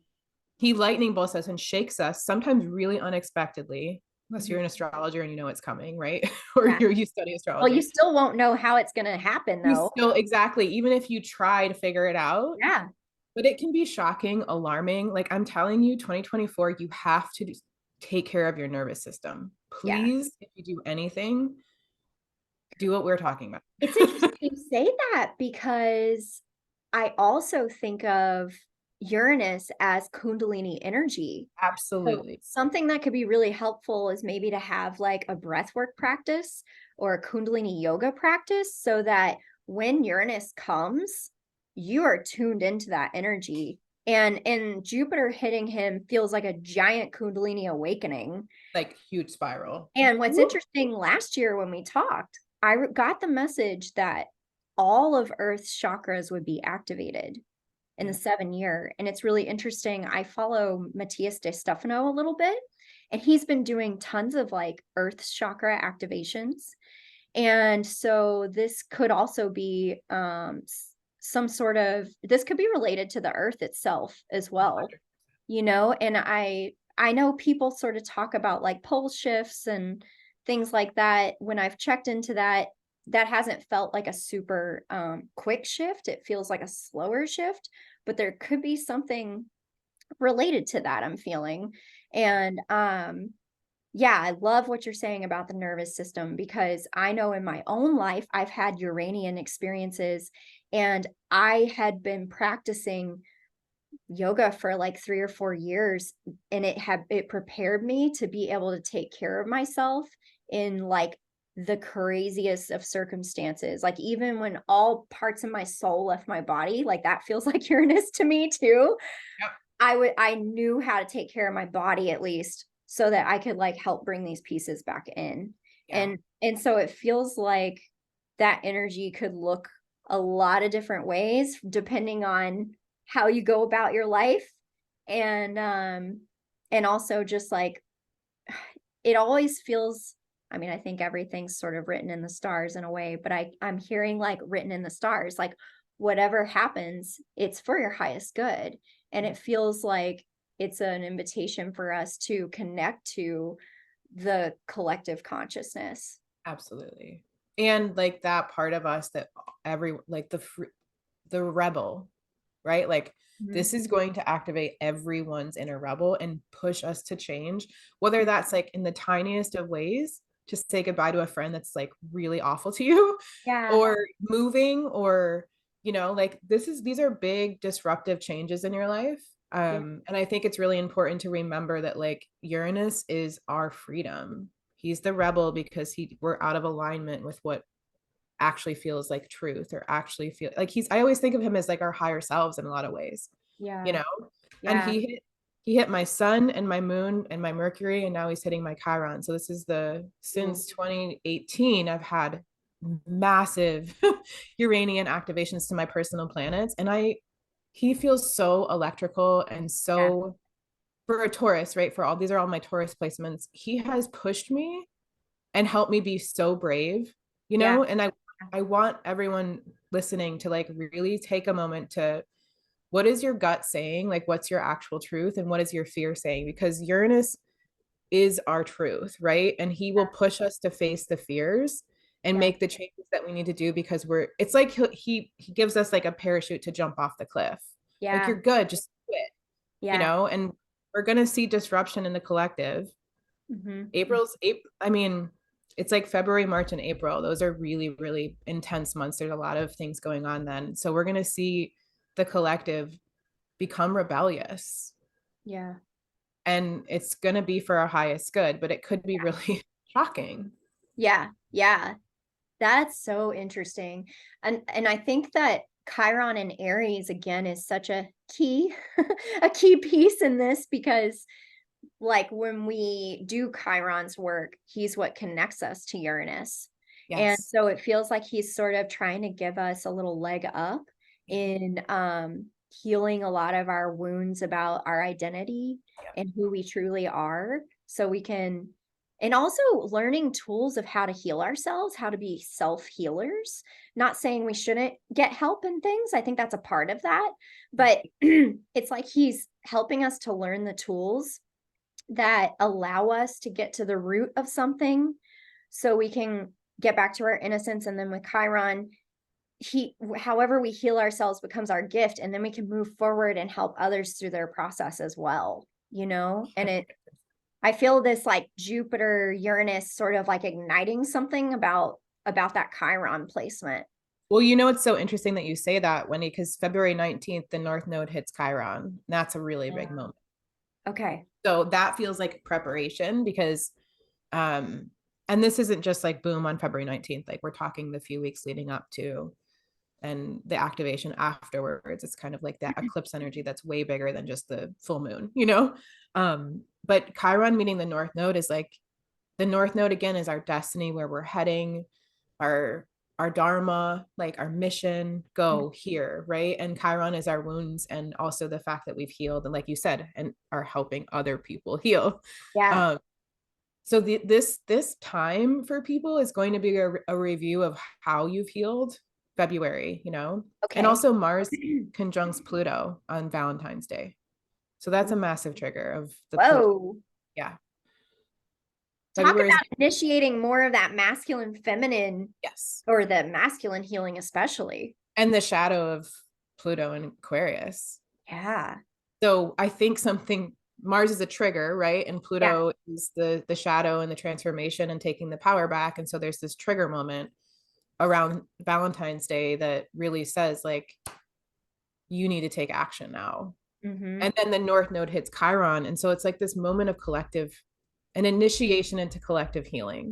he lightning bolts us and shakes us, sometimes really unexpectedly, unless Mhm. you're an astrologer and you know it's coming, right? Or Yeah. you study Well, you astrology. still won't know how it's going to happen You though. still, exactly, even if you try to figure it out, Yeah. but it can be shocking, alarming. Like I'm telling you, 2024, you have to take care of your nervous system. Yeah. Please, if you do anything, do what we're talking about. It's interesting you say that because I also think of Uranus as Kundalini energy. So Absolutely. something that could be really helpful is maybe to have like a breathwork practice or a Kundalini yoga practice so that when Uranus comes, you are tuned into that energy. And Jupiter hitting him feels like a giant Kundalini awakening. Like huge spiral. And what's Whoop. interesting, last year when we talked, I got the message that all of Earth's chakras would be activated in the Yeah. 7 year. And it's really interesting. I follow Matthias de Stefano a little bit, and he's been doing tons of like Earth's chakra activations. And so this could also be some sort of, this could be related to the Earth itself as well, and I know people sort of talk about like pole shifts and things like that. When I've checked into that, that hasn't felt like a super quick shift. It feels like a slower shift, but there could be something related to that I'm feeling. And yeah, I love what you're saying about the nervous system because I know in my own life I've had Uranian experiences, and I had been practicing yoga for like 3 or 4 years, and it prepared me to be able to take care of myself in like the craziest of circumstances. Like even when all parts of my soul left my body, like that feels like Uranus to me too. Yep. I knew how to take care of my body at least so that I could like help bring these pieces back in. Yeah. And so it feels like that energy could look a lot of different ways depending on how you go about your life. And also just like it always feels, I mean, I think everything's sort of written in the stars in a way, but I'm hearing like written in the stars, like whatever happens, it's for your highest good. And it feels like it's an invitation for us to connect to the collective consciousness. Absolutely. And like that part of us that like the rebel, right? Like Mhm. this is going to activate everyone's inner rebel and push us to change, whether that's like in the tiniest of ways, to say goodbye to a friend that's like really awful to you, Yeah, or moving, or like these are big disruptive changes in your life. yeah, And I think it's really important to remember that like Uranus is our freedom. He's the rebel because we're out of alignment with what actually feels like truth, or actually feel like I always think of him as like our higher selves in a lot of ways, you yeah, know? And yeah. he hit my sun and my moon and my Mercury, and now he's hitting my Chiron. So this is Ooh, since 2018, I've had massive Uranian activations to my personal planets. And he feels so electrical and yeah, so, for a Taurus, right? For all these are all my Taurus placements. He has pushed me and helped me be so brave, yeah, and I want everyone listening to like really take a moment to, what is your gut saying? Like, what's your actual truth, and what is your fear saying? Because Uranus is our truth, right? And he will push us to face the fears and yeah, make the changes that we need to do, because it's like he gives us like a parachute to jump off the cliff. Like, yeah, you're good, just do it, yeah. and we're going to see disruption in the collective. Hmm. I mean, it's like February, March, and April. Those are really, really intense months. There's a lot of things going on then. So we're going to see the collective become rebellious, Yeah, and it's going to be for our highest good, but it could be really shocking. yeah, yeah. That's so interesting. And I think that Chiron and Aries again is such a key a key piece in this, because like when we do Chiron's work, he's what connects us to Uranus. And Yes. so it feels like he's sort of trying to give us a little leg up in healing a lot of our wounds about our identity and who we truly are, so we can, and also learning tools of how to heal ourselves, how to be self-healers. Not saying we shouldn't get help in things. I think that's a part of that, but it's like he's helping us to learn the tools that allow us to get to the root of something, so we can get back to our innocence. And then with Chiron, he, however we heal ourselves becomes our gift, and then we can move forward and help others through their process as well, and I feel this like Jupiter Uranus sort of like igniting something about that Chiron placement. Well, it's so interesting that you say that, Wendy, because February 19th, the North Node hits Chiron. That's a really big Yeah. moment. Okay. So that feels like preparation, because um and this isn't just like boom on February 19th. Like, we're talking the few weeks leading up to, and the activation afterwards. It's kind of like that eclipse energy that's way bigger than just the full moon, but Chiron meeting the North Node is like, the North Node again is our destiny, where we're heading, our our dharma, like our mission, go here, right? And Chiron is our wounds, and also the fact that we've healed, and like you said, and are helping other people heal. Yeah. um so this time for people is going to be a review of how you've healed. February, and Okay. also Mars conjuncts Pluto on Valentine's Day. So that's a Ooh. massive trigger of the Pluto. Whoa. Yeah. Talk February is, about initiating more of that masculine feminine, yes. or the masculine healing especially. And the shadow of Pluto in Aquarius. Yeah. So I think Mars is a trigger, right? And Yeah. Pluto is the shadow and the transformation and taking the power back. And so there's this trigger moment around Valentine's Day that really says, like, you need to take action now. Mm-hmm. And then the North Node hits Chiron. And so it's like this moment of an initiation into collective healing.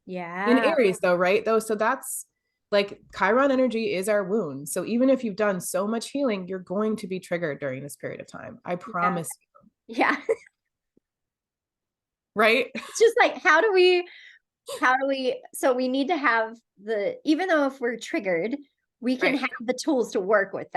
In Yeah. Aries, though, right? Though, so that's like Chiron energy is our wound. So even if you've done so much healing, you're going to be triggered during this period of time. I Yeah. promise you, Yeah. right? It's just like, how do we, so we need to have even though if we're triggered, we can Right. have the tools to work with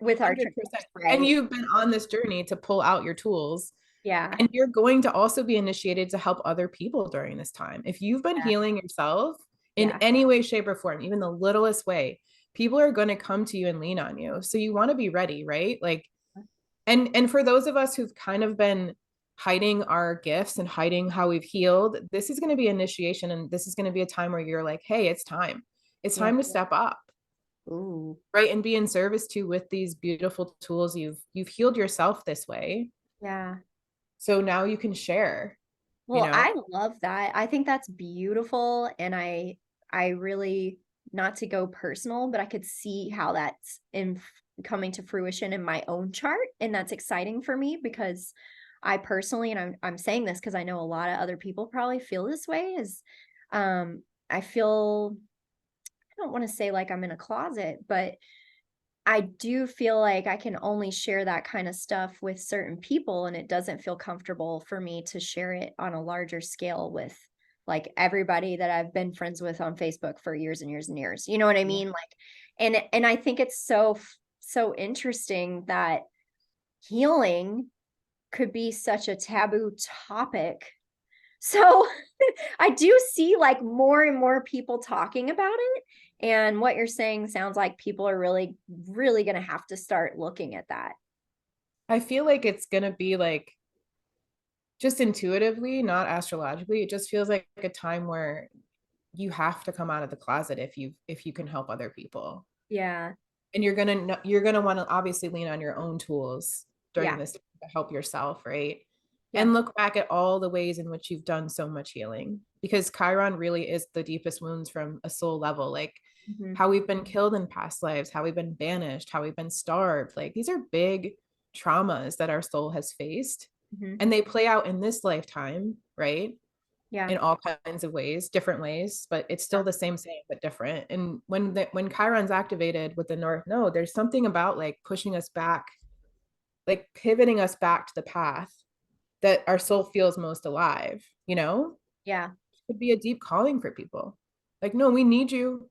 with our triggers, 100%. And right? you've been on this journey to pull out your tools. Yeah. And you're going to also be initiated to help other people during this time. If you've been Yeah. healing yourself in Yeah. any way, shape, or form, even the littlest way, people are going to come to you and lean on you. So you want to be ready, right? Like, and for those of us who've kind of been hiding our gifts and hiding how we've healed, this is going to be initiation, and this is going to be a time where you're like, hey, it's time. It's Yeah. time to step up, Ooh. right? And be in service to with these beautiful tools. You've healed yourself this way. Yeah. So now you can share, you Well, know? I love that. I think that's beautiful. And I really, not to go personal, but I could see how that's coming to fruition in my own chart. And that's exciting for me because I personally, and I'm saying this because I know a lot of other people probably feel this way, is I feel, I don't want to say like I'm in a closet, but I do feel like I can only share that kind of stuff with certain people, and it doesn't feel comfortable for me to share it on a larger scale with like everybody that I've been friends with on Facebook for years and years and years. You know what I Yeah. mean? Like, and I think it's so interesting that healing could be such a taboo topic. So I do see like more and more people talking about it. And what you're saying sounds like people are really, really going to have to start looking at that. I feel like it's going to be like, just intuitively, not astrologically, it just feels like a time where you have to come out of the closet if you can help other people. Yeah. And you're gonna want to obviously lean on your own tools during Yeah. this to help yourself, right? And Yep. look back at all the ways in which you've done so much healing, because Chiron really is the deepest wounds from a soul level, like Hmm. how we've been killed in past lives, how we've been banished, how we've been starved. Like these are big traumas that our soul has faced, Hmm. and they play out in this lifetime, right? Yeah. In all kinds of ways, different ways, but it's still the same but different. And when Chiron's activated with the North Node, there's something about like pushing us back, like pivoting us back to the path that our soul feels most alive, you know? Yeah. It could be a deep calling for people. Like, no, we need you.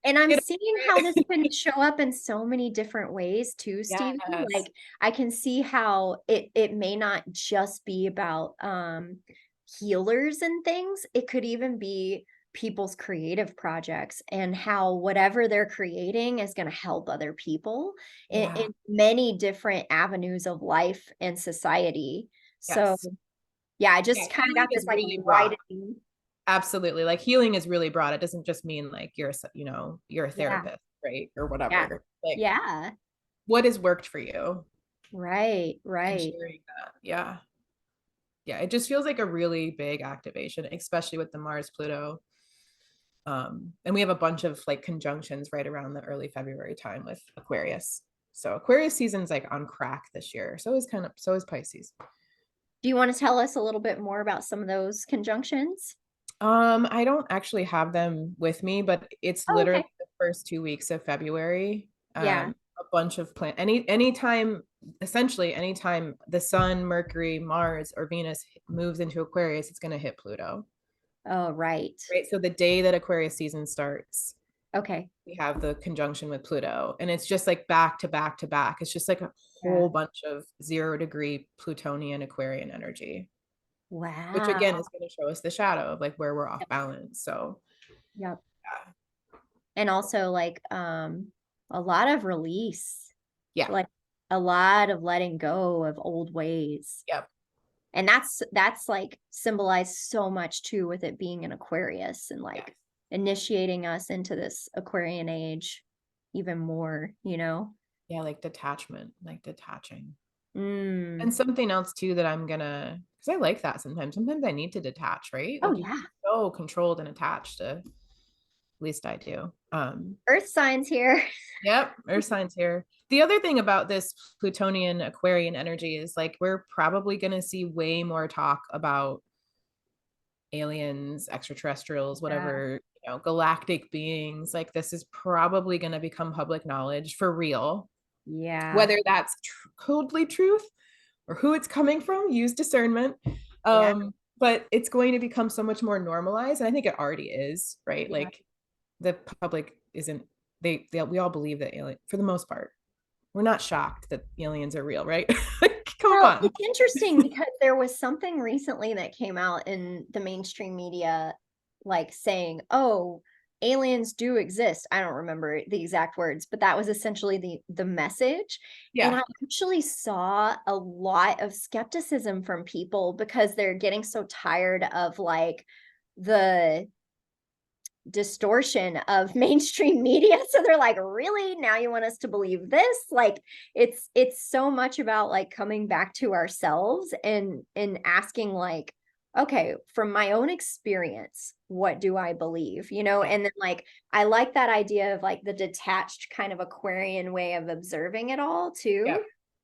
And I'm Get seeing how this can show up in so many different ways too, Stevie. Yes. Like I can see how it may not just be about healers and things. It could even be people's creative projects and how whatever they're creating is going to help other people Yeah. in many different avenues of life and society. So Yes. yeah, I Yeah. just kind of Healing got this is like really broad. widening. Absolutely. Like healing is really broad. It doesn't just mean like you're a Yeah. therapist, right? Or Yeah. whatever. Like Yeah. what has worked for you? Right. And Right. sharing that. Yeah. Yeah. It just feels like a really big activation, especially with the Mars Pluto. And we have a bunch of like conjunctions right around the early February time with Aquarius. So Aquarius season's like on crack this year. So is Pisces. Do you want to tell us a little bit more about some of those conjunctions? I don't actually have them with me, but it's Oh, literally okay. the first 2 weeks of February. Yeah. A bunch of anytime, essentially anytime the Sun, Mercury, Mars, or Venus moves into Aquarius, it's gonna hit Pluto. Oh, right. Right. So the day that Aquarius season starts, Okay. we have the conjunction with Pluto. And it's just like back to back to back. It's just like a Yeah. whole bunch of 0 degree Plutonian Aquarian energy, which Wow. again is going to show us the shadow of like where we're off Yep. balance. So Yep. yeah. And also like a lot of release, Yeah. like a lot of letting go of old ways. Yep. And that's like symbolized so much too with it being an Aquarius and Yes. like initiating us into this Aquarian age even more, you know? Yeah. Like detachment, like detaching. Mm. And something else too that I'm gonna, because I like that sometimes. Sometimes I need to detach, right? Oh Like you yeah. so controlled and attached to, at least I do. Earth signs here. Yep, earth signs here. The other thing about this Plutonian Aquarian energy is like we're probably going to see way more talk about aliens, extraterrestrials, Yeah. whatever, galactic beings. Like this is probably going to become public knowledge for real. Yeah. Whether that's coldly truth or who it's coming from, use discernment. Yeah. But it's going to become so much more normalized. And I think it already is, right? Yeah. Like the public isn't, we all believe that alien for the most part. We're not shocked that aliens are real, right? Come Well, on. it's interesting because there was something recently that came out in the mainstream media, like saying, oh, aliens do exist. I don't remember the exact words, but that was essentially the message. And Yeah. I actually saw a lot of skepticism from people because they're getting so tired of like the distortion of mainstream media. So they're like, really, now you want us to believe this? Like it's so much about like coming back to ourselves and asking like, okay, from my own experience, what do I believe? Yeah. And then like I like that idea of like the detached kind of Aquarian way of observing it all Yeah. too. Yeah.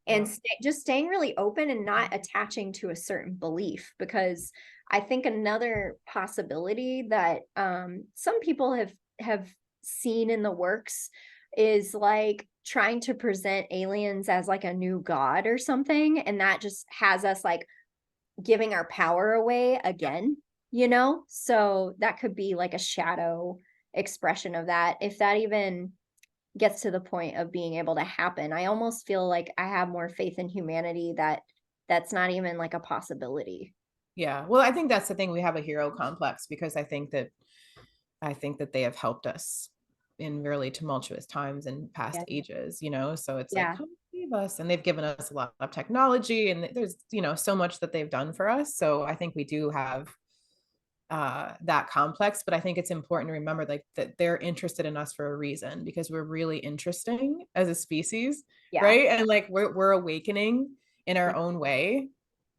And just staying really open and not attaching to a certain belief, because I think another possibility that some people have seen in the works is like trying to present aliens as like a new god or something, and that just has us like giving our power away again. So that could be like a shadow expression of that, if that even gets to the point of being able to happen. I almost feel like I have more faith in humanity that that's not even like a possibility. Yeah. Well, I think that's the thing. We have a hero complex because I think that they have helped us in really tumultuous times in past Yeah. ages, so it's like, Yeah. come save us. And they've given us a lot of technology, and there's, so much that they've done for us. So I think we do have that complex, but I think it's important to remember like that they're interested in us for a reason, because we're really interesting as a species, Yeah. right? And like we're awakening in our Yeah. own way,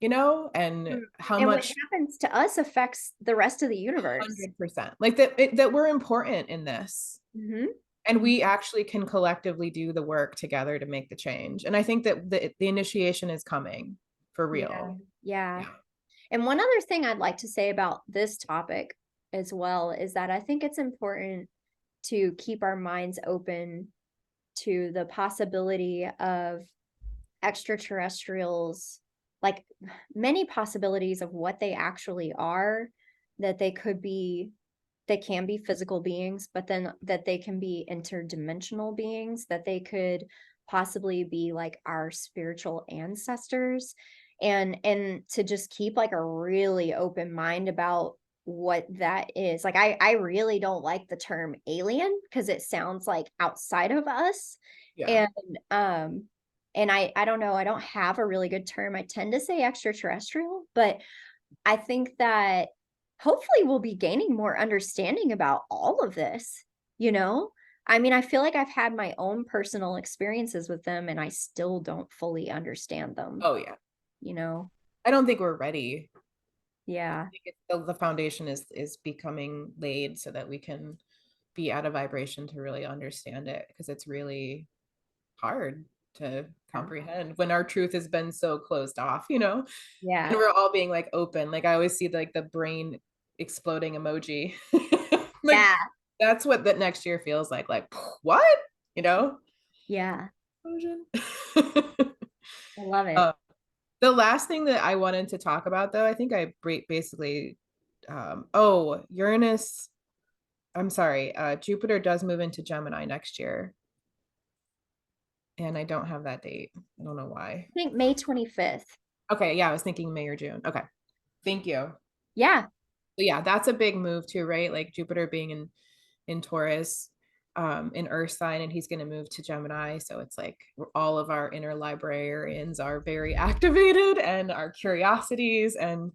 and how And what much happens to us affects the rest of the universe. 100%, like that we're important in this, Hmm. and we actually can collectively do the work together to make the change. And I think that the initiation is coming for Yeah. real. Yeah. Yeah. And one other thing I'd like to say about this topic as well is that I think it's important to keep our minds open to the possibility of extraterrestrials, like many possibilities of what they actually are, that they can be physical beings, but then that they can be interdimensional beings, that they could possibly be like our spiritual ancestors, and to just keep like a really open mind about what that is. Like I really don't like the term alien because it sounds like outside of us. Yeah. And and I don't know, I don't have a really good term. I tend to say extraterrestrial, but I think that hopefully we'll be gaining more understanding about all of this, you know? I mean, I feel like I've had my own personal experiences with them and I still don't fully understand them, Oh yeah. you know? I don't think we're ready. Yeah. Think the foundation is becoming laid so that we can be at a vibration to really understand it, because it's really hard to Yeah. comprehend when our truth has been so closed off, and Yeah. we're all being like open. Like I always see like the brain exploding emoji. Like Yeah. that's what that next year feels like what, you know Yeah. explosion. I love it. uh, the last thing that I wanted to talk about, though, I think I basically Uranus, I'm sorry, Jupiter does move into Gemini next year, and I don't have that date. I don't know why. I think May 25th. Okay, yeah, I was thinking May or June. Okay, thank you. Yeah. But yeah, that's a big move too, right? Like Jupiter being in Taurus, in Earth sign, and he's going to move to Gemini. So it's like all of our inner librarians are very activated, and our curiosities, and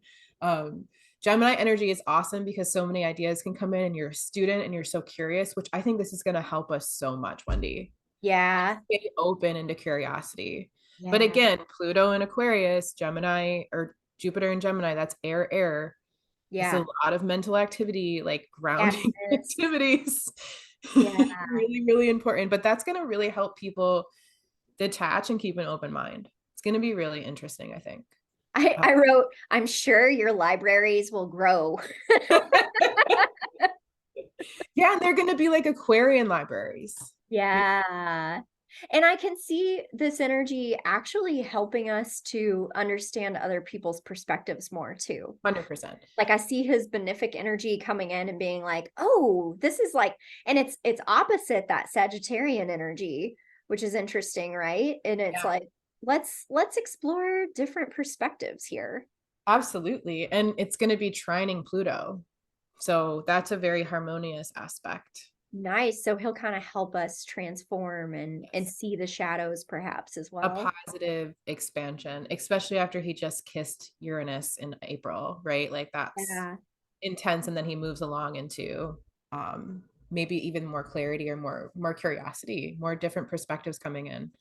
Gemini energy is awesome because so many ideas can come in, and you're a student and you're so curious, which I think this is going to help us so much, Wendy. Yeah. Stay open into curiosity. But Yeah. again, Pluto in Aquarius, Gemini, or Jupiter in Gemini, that's air. It's a Yeah. lot of mental activity, like grounding Gases. activities. Yeah. Really, really important. But that's going to really help people detach and keep an open mind. It's going to be really interesting, I think. I wrote, I'm sure your libraries will grow. Yeah, and they're going to be like Aquarian libraries. Yeah. And I can see this energy actually helping us to understand other people's perspectives more too. 100%. Like I see his benefic energy coming in and being like, "Oh, this is like," and it's opposite that Sagittarian energy, which is interesting, right? And it's Yeah, like, let's explore different perspectives here. absolutely. And it's going to be trining Pluto. So that's a very harmonious aspect. Nice. So he'll kind of help us transform and see the shadows perhaps as A well. positive expansion, especially after he just kissed Uranus in April, right? Like that's Yeah. intense. And then he moves along into maybe even more clarity or more curiosity, more different perspectives coming in.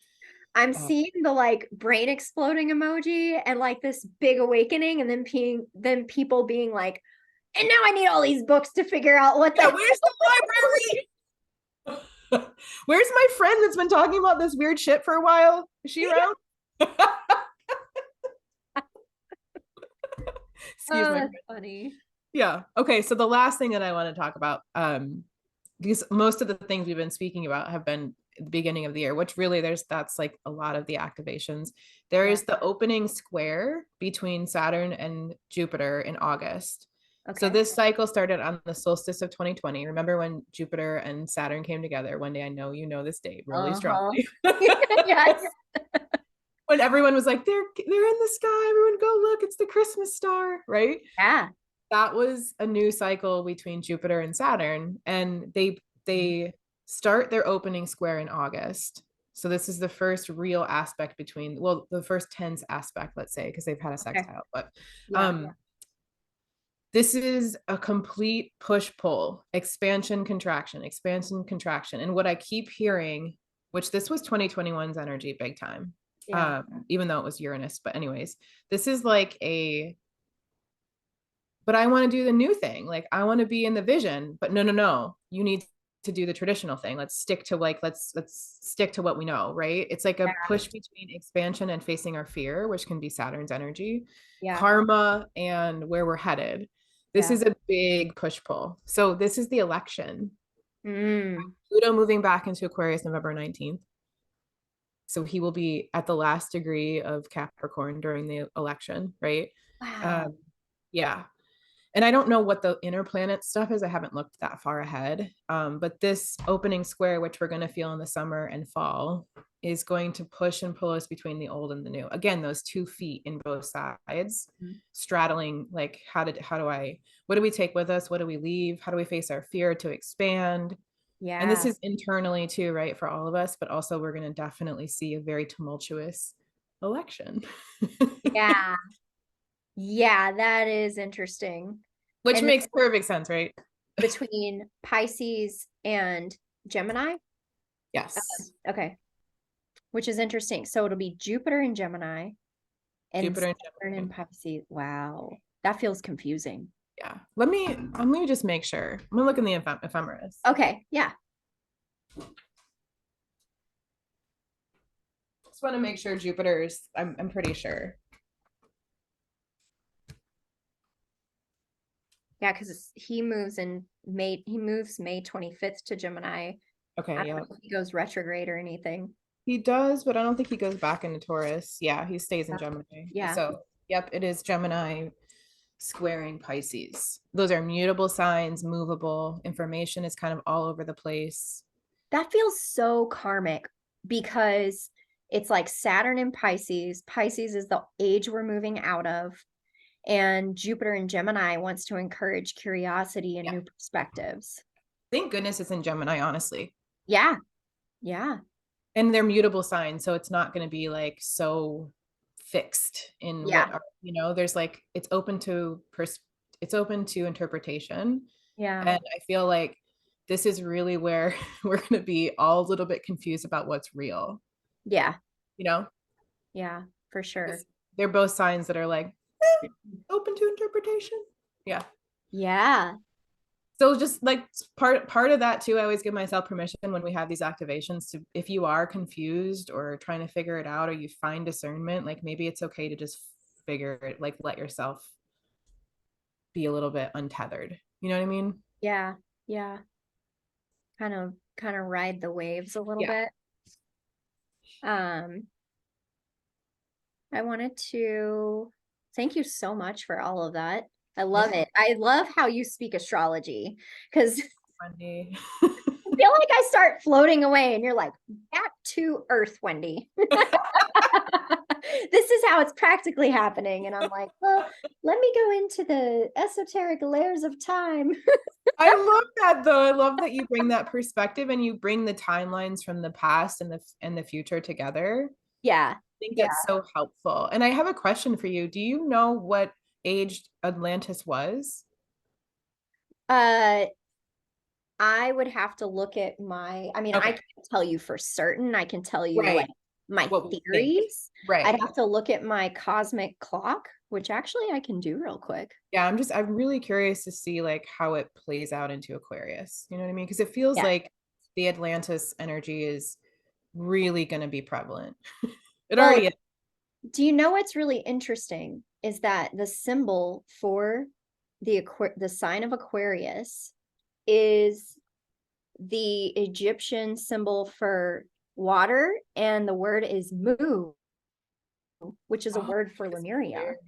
I'm Uh, seeing the like brain exploding emoji and like this big awakening, and then people being like, and now I need all these books to figure out what yeah, the where's the library? Where's my friend that's been talking about this weird shit for a while? Is she around? Excuse Oh, my that's funny. yeah. Okay. So the last thing that I want to talk about, because most of the things we've been speaking about have been at the beginning of the year, which really that's like a lot of the activations. There Yeah. is the opening square between Saturn and Jupiter in August. So Okay. this cycle started on the solstice of 2020. Remember when Jupiter and Saturn came together? Wendy, I know you know this date really Uh-huh. strongly. Yes. When everyone was like, they're in the sky, everyone go look, it's the Christmas star, right? Yeah. That was a new cycle between Jupiter and Saturn, and they start their opening square in August. So this is the first real aspect between, well, the first tense aspect, let's say, because they've had a Okay. sextile, but Yeah. um this is a complete push pull, expansion contraction. And what I keep hearing, which this was 2021's energy big time, Yeah. even though it was Uranus, but anyways, this is like a, but I want to do the new thing. Like I want to be in the vision, but no. You need to do the traditional thing. Let's stick to like let's stick to what we know, right? It's like a Yeah. push between expansion and facing our fear, which can be Saturn's energy, Yeah. karma and where we're headed. This Yeah. is a big push pull. So this is the election. Mm. Pluto moving back into Aquarius November 19th. So he will be at the last degree of Capricorn during the election, right? Wow. Um, yeah. And I don't know what the inner planet stuff is. I haven't looked that far ahead. But this opening square, which we're going to feel in the summer and fall, is going to push and pull us between the old and the new. Again, those 2 feet in both sides, Mhm. straddling like what do we take with us? What do we leave? How do we face our fear to expand? And this Yeah. is internally too, right, for all of us, but also we're going to definitely see a very tumultuous election. Yeah. Yeah, that is interesting. Which And makes perfect sense, right? between Pisces and Gemini. Yes. Okay. Which is interesting. So it'll be Jupiter in Gemini and Jupiter and Saturn in Gemini. Pisces. Wow. That feels confusing. Yeah. Let me just make sure. I'm gonna look in the ephemeris. Okay. Yeah. Just want to make sure Jupiter's, I'm pretty sure. Yeah, because he moves in May. He moves May 25th to Gemini. I Okay, don't yeah. know if he goes retrograde or anything. He does, but I don't think he goes back into Taurus. Yeah, he stays in Gemini. Yeah. So, yep, it is Gemini squaring Pisces. Those are mutable signs, movable. Information is kind of all over the place. That feels so karmic because it's like Saturn in Pisces. Pisces is the age we're moving out of. And Jupiter in Gemini wants to encourage curiosity and Yeah. new perspectives. Thank goodness it's in Gemini, honestly. Yeah. Yeah. And they're mutable signs, so it's not going to be like so fixed in Yeah. what are, there's like it's open to interpretation. Yeah. And I feel like this is really where we're going to be all a little bit confused about what's real, Yeah. you know? Yeah. For sure. 'Cause they're both signs that are like open to interpretation. Yeah. Yeah. So just like part of that too, I always give myself permission when we have these activations to, if you are confused or trying to figure it out or you find discernment, like maybe it's okay to just figure it, like let yourself be a little bit untethered. You know what I mean? Yeah. Yeah. Kind of ride the waves a little Yeah. bit. Um, I wanted to thank you so much for all of that. I love Yeah. it. I love how you speak astrology because Wendy. I feel like I start floating away and you're like, back to Earth, Wendy. This is how it's practically happening. And I'm like, well, let me go into the esoteric layers of time. I love that though. I love that you bring that perspective and you bring the timelines from the past and the future together. Yeah. I think Yeah. that's so helpful. And I have a question for you. Do you know what age Atlantis was? Uh, I would have to look at I mean, I Okay. can't tell you for certain. I can tell you like Right. my What we think. theories. I'd Right. have to look at my cosmic clock, which actually I can do real quick. Yeah, I'm really curious to see like how it plays out into Aquarius. You know what I mean? Because it feels Yeah. like the Atlantis energy is really going to be prevalent. It Well, already is. do you know what's really interesting is that the symbol for the sign of Aquarius is the Egyptian symbol for water, and the word is mu, which is a Oh, word for it's Lemuria. weird.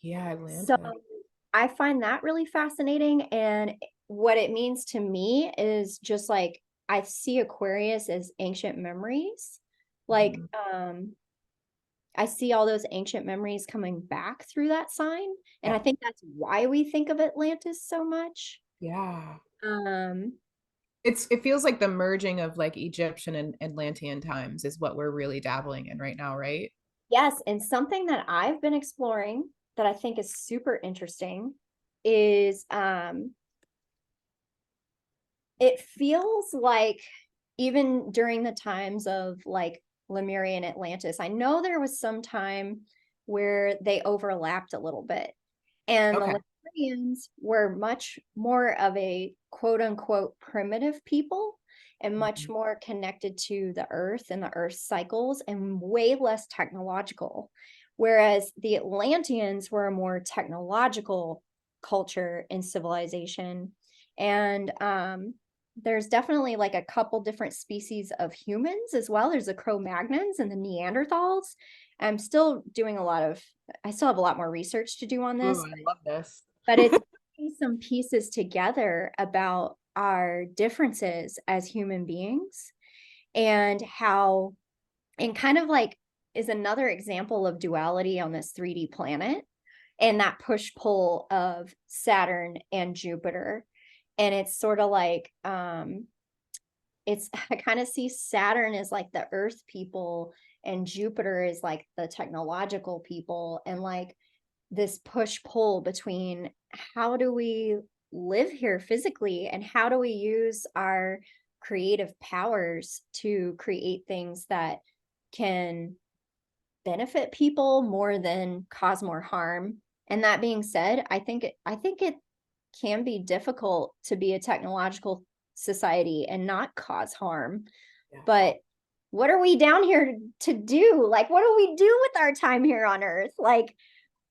Yeah, So Atlantis. I find that really fascinating. And what it means to me is just like I see Aquarius as ancient memories. Like, Mhm. I see all those ancient memories coming back through that sign. And I Yeah. think that's why we think of Atlantis so much. Yeah. Um, It feels like the merging of like Egyptian and Atlantean times is what we're really dabbling in right now, right? yes, and something that I've been exploring that I think is super interesting is it feels like even during the times of like Lemuria and Atlantis, I know there was some time where they overlapped a little bit. And the Okay. Lemurians were much more of a quote unquote primitive people and much Mhm. more connected to the earth and the earth cycles and way less technological. Whereas the Atlanteans were a more technological culture and civilization. And there's definitely like a couple different species of humans as well. There's the Cro-Magnons and the Neanderthals. I'm still doing I still have a lot more research to do on Ooh, this, I love this. but it's putting some pieces together about our differences as human beings and how, and kind of like is another example of duality on this 3D planet and that push pull of Saturn and Jupiter. And it's sort of like, I kind of see Saturn as like the earth people and Jupiter is like the technological people, and like this push pull between how do we live here physically and how do we use our creative powers to create things that can benefit people more than cause more harm. And that being said, I think it can be difficult to be a technological society and not cause harm. Yeah. But what are we down here to do? Like, what do we do with our time here on earth? Like,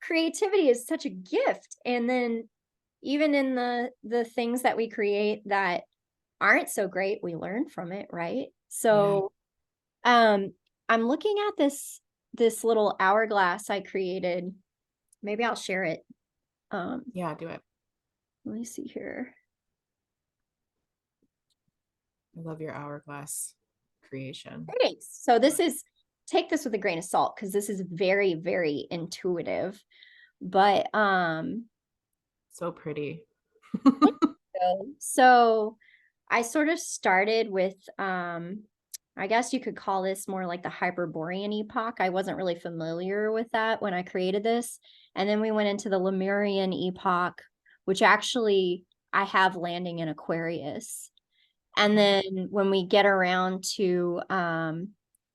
creativity is such a gift. And then even in the things that we create that aren't so great, we learn from it, right? Yeah. So I'm looking at this little hourglass I created. Maybe I'll share it. Um, Yeah, do it. let me see here. I love your hourglass creation. Thanks. So this is, take this with a grain of salt because this is very, very intuitive. But So pretty. so I sort of started with I guess you could call this more like the Hyperborean epoch. I wasn't really familiar with that when I created this. And then we went into the Lemurian epoch, which actually I have landing in Aquarius. And Okay. then when we get around to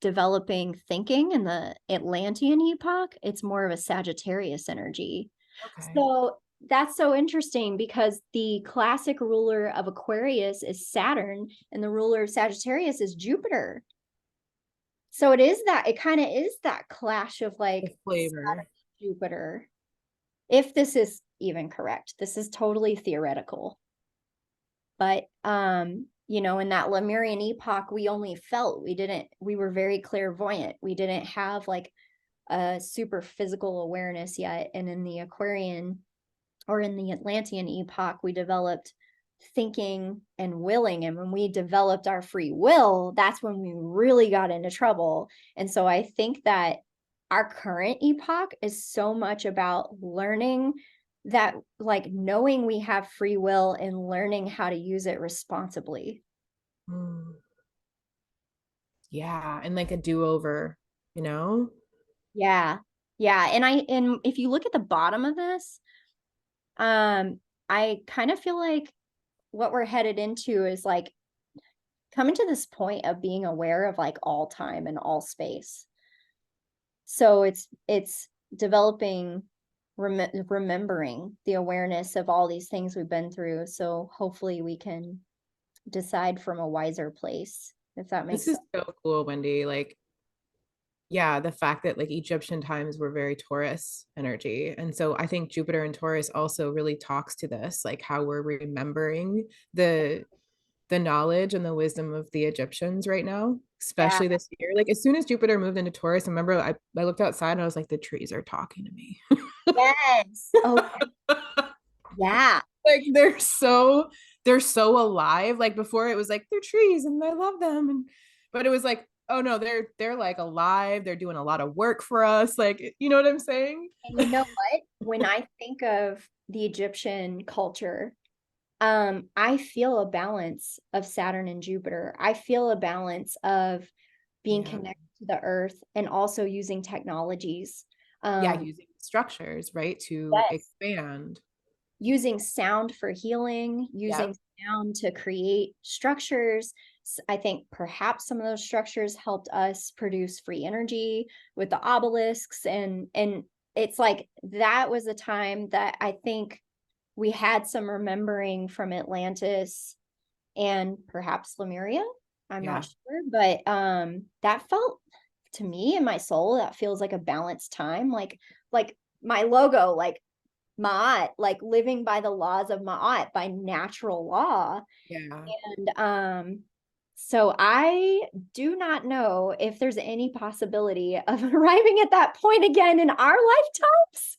developing thinking in the Atlantean epoch, it's more of a Sagittarius energy. Okay. So that's so interesting because the classic ruler of Aquarius is Saturn and the ruler of Sagittarius is Jupiter. So it kind of is that clash of The like Saturn flavor. and Jupiter. If this is even correct, this is totally theoretical. But in that Lemurian epoch, we only felt, we were very clairvoyant. We didn't have like a super physical awareness yet. And in the Aquarian or in the Atlantean epoch, we developed thinking and willing. And when we developed our free will, that's when we really got into trouble. And so I think that our current epoch is so much about learning that, like, knowing we have free will and learning how to use it responsibly. Mm. Yeah, and like a do-over, you know? Yeah. Yeah. And if you look at the bottom of this, I kind of feel like what we're headed into is like coming to this point of being aware of like all time and all space. So it's developing, remembering the awareness of all these things we've been through. So hopefully we can decide from a wiser place, if that This makes is sense. so cool, Wendy. Like, yeah, the fact that like Egyptian times were very Taurus energy. And so I think Jupiter and Taurus also really talks to this, like how we're remembering the knowledge and the wisdom of the Egyptians right now, Yeah. especially this year. Like as soon as Jupiter moved into Taurus, I remember I looked outside and I was like, the trees are talking to me. Yes. Oh, yeah. Like they're so alive. Like before it was like they're trees and I love them. And but it was like, oh no, they're like alive. They're doing a lot of work for us. Like, you know what I'm saying? And you know what? When I think of the Egyptian culture, I feel a balance of Saturn and Jupiter. I feel a balance of being Yeah. connected to the earth and also using technologies. Yeah, Um, using structures, right, to yes, expand. using sound for healing, using Yep. sound to create structures. I think perhaps some of those structures helped us produce free energy with the obelisks, and it's like that was a time that I think we had some remembering from Atlantis and perhaps Lemuria. I'm not Yeah. sure, but that felt to me in my soul that feels like a balanced time, like my logo, like Ma'at, like living by the laws of Ma'at, by natural law. Yeah. And so I do not know if there's any possibility of arriving at that point again in our lifetimes.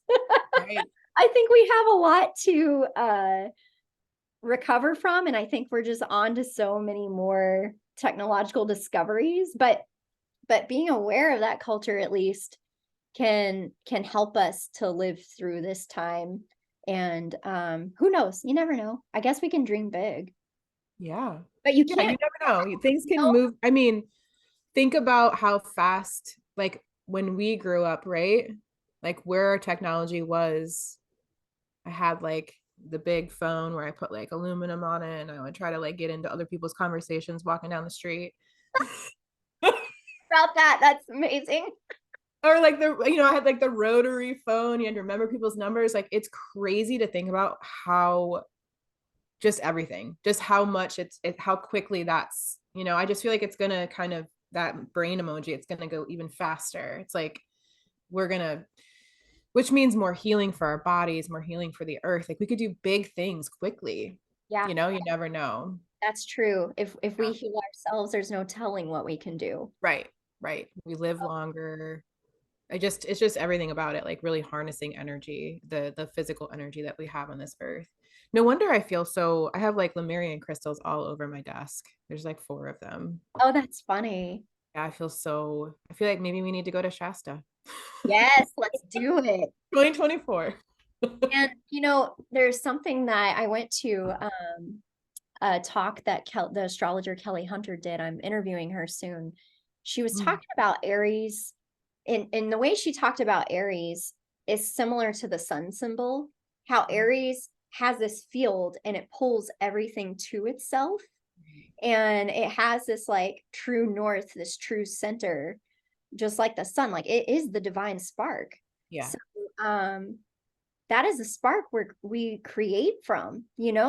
Right. I think we have a lot to recover from, and I think we're just on to so many more technological discoveries. But being aware of that culture at least can help us to live through this time. And who knows? You never know. I guess we can dream big, Yeah. but you Yeah, you can't never know. Things can know. move. I mean, think about how fast, like when we grew up, right? Like where our technology was. I had like the big phone where I put like aluminum on it and I would try to like get into other people's conversations walking down the street. About that. That's amazing. Or like I had like the rotary phone. You had to remember people's numbers. Like it's crazy to think about how just everything, just how much how quickly I just feel like it's gonna kind of that brain emoji, it's gonna go even faster. It's like we're gonna, which means more healing for our bodies, more healing for the earth. Like we could do big things quickly. Yeah, You never know. that's true. If we Yeah. heal ourselves, there's no telling what we can do. Right, right. We live longer. It's just everything about it, like really harnessing energy, the physical energy that we have on this earth. No wonder I have like Lemurian crystals all over my desk. There's like 4 of them. Oh, that's funny. Yeah, I feel like maybe we need to go to Shasta. Yes, let's do it. 2024. And there's something that I went to a talk that the astrologer Kelly Hunter did. I'm interviewing her soon. She was Mm, talking about Aries, and the way she talked about Aries is similar to the sun symbol, how Aries has this field and it pulls everything to itself. And it has this like true north, this true center, just like the sun, like it is the divine spark. yeah. So that is a spark we create from,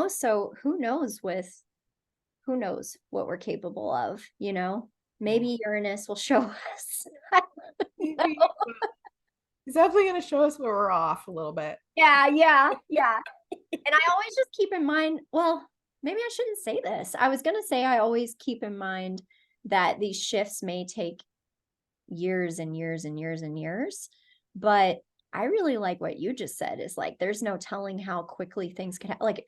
so who knows what we're capable of, Yeah. maybe Uranus will show us. Maybe. He's definitely going to show us where we're off a little bit. Yeah. And I always just keep in mind, well, maybe I shouldn't say this. I was going to say I always keep in mind that these shifts may take years and years and years and years, but I really like what you just said is like there's no telling how quickly things can like,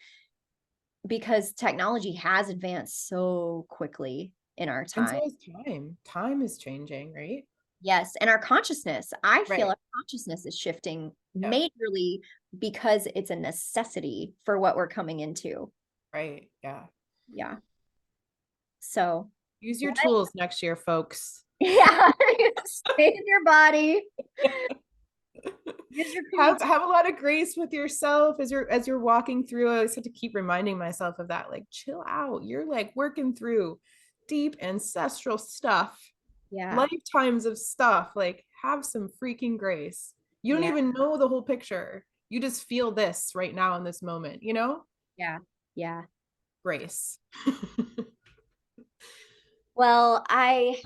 because technology has advanced so quickly in our And so time. is time. Time is changing, right? Yes, and our consciousness, I feel Right. our consciousness is shifting Yeah. majorly because it's a necessity for what we're coming into. Right. Yeah. Yeah. So, Use your what? tools next year, folks. Yeah, stay in your body. Use your creativity. Have a lot of grace with yourself as you're walking through. I just have to keep reminding myself of that. Like, chill out. You're like working through deep ancestral stuff, Yeah, lifetimes of stuff. Like, have some freaking grace. You don't yeah, even know the whole picture. You just feel this right now in this moment, you know? yeah, yeah. Grace. Well, I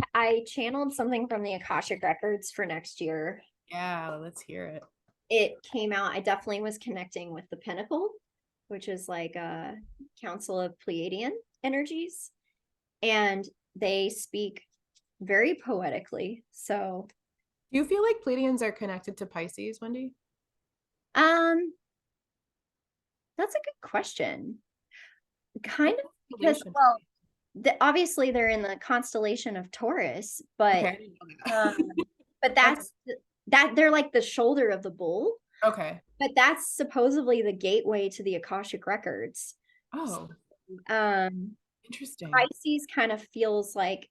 channeled something from the Akashic records for next year. Yeah, let's hear it. It came out, I definitely was connecting with the Pinnacle, which is like a council of Pleiadian energies, and they speak very poetically. So, Do you feel like Pleiadians are connected to Pisces, Wendy? um, that's a good question. Kind What's of the because, relation? well, obviously they're in the constellation of Taurus, Okay, I didn't know um, that. but That's that they're like the shoulder of the bull. okay. But that's supposedly the gateway to the Akashic records. Oh, Um, interesting. Pisces kind of feels like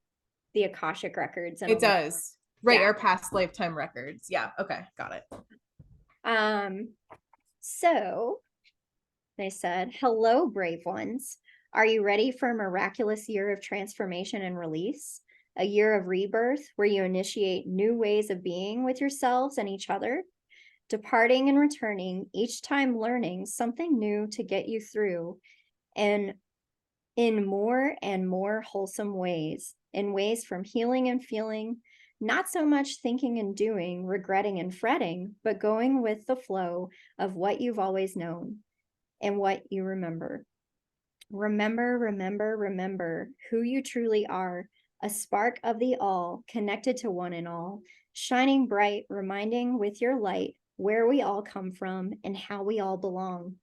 the Akashic records in a It way. does. Right, Yeah. our past lifetime records. Yeah, okay, got it. Um, so they said, "Hello, brave ones. Are you ready for a miraculous year of transformation and release? A year of rebirth where you initiate new ways of being with yourselves and each other, departing and returning, each time learning something new to get you through, and in more and more wholesome ways, in ways from healing and feeling, not so much thinking and doing, regretting and fretting, but going with the flow of what you've always known and what you remember. Remember, remember, remember who you truly are, a spark of the all, connected to one and all, shining bright, reminding with your light where we all come from and how we all belong.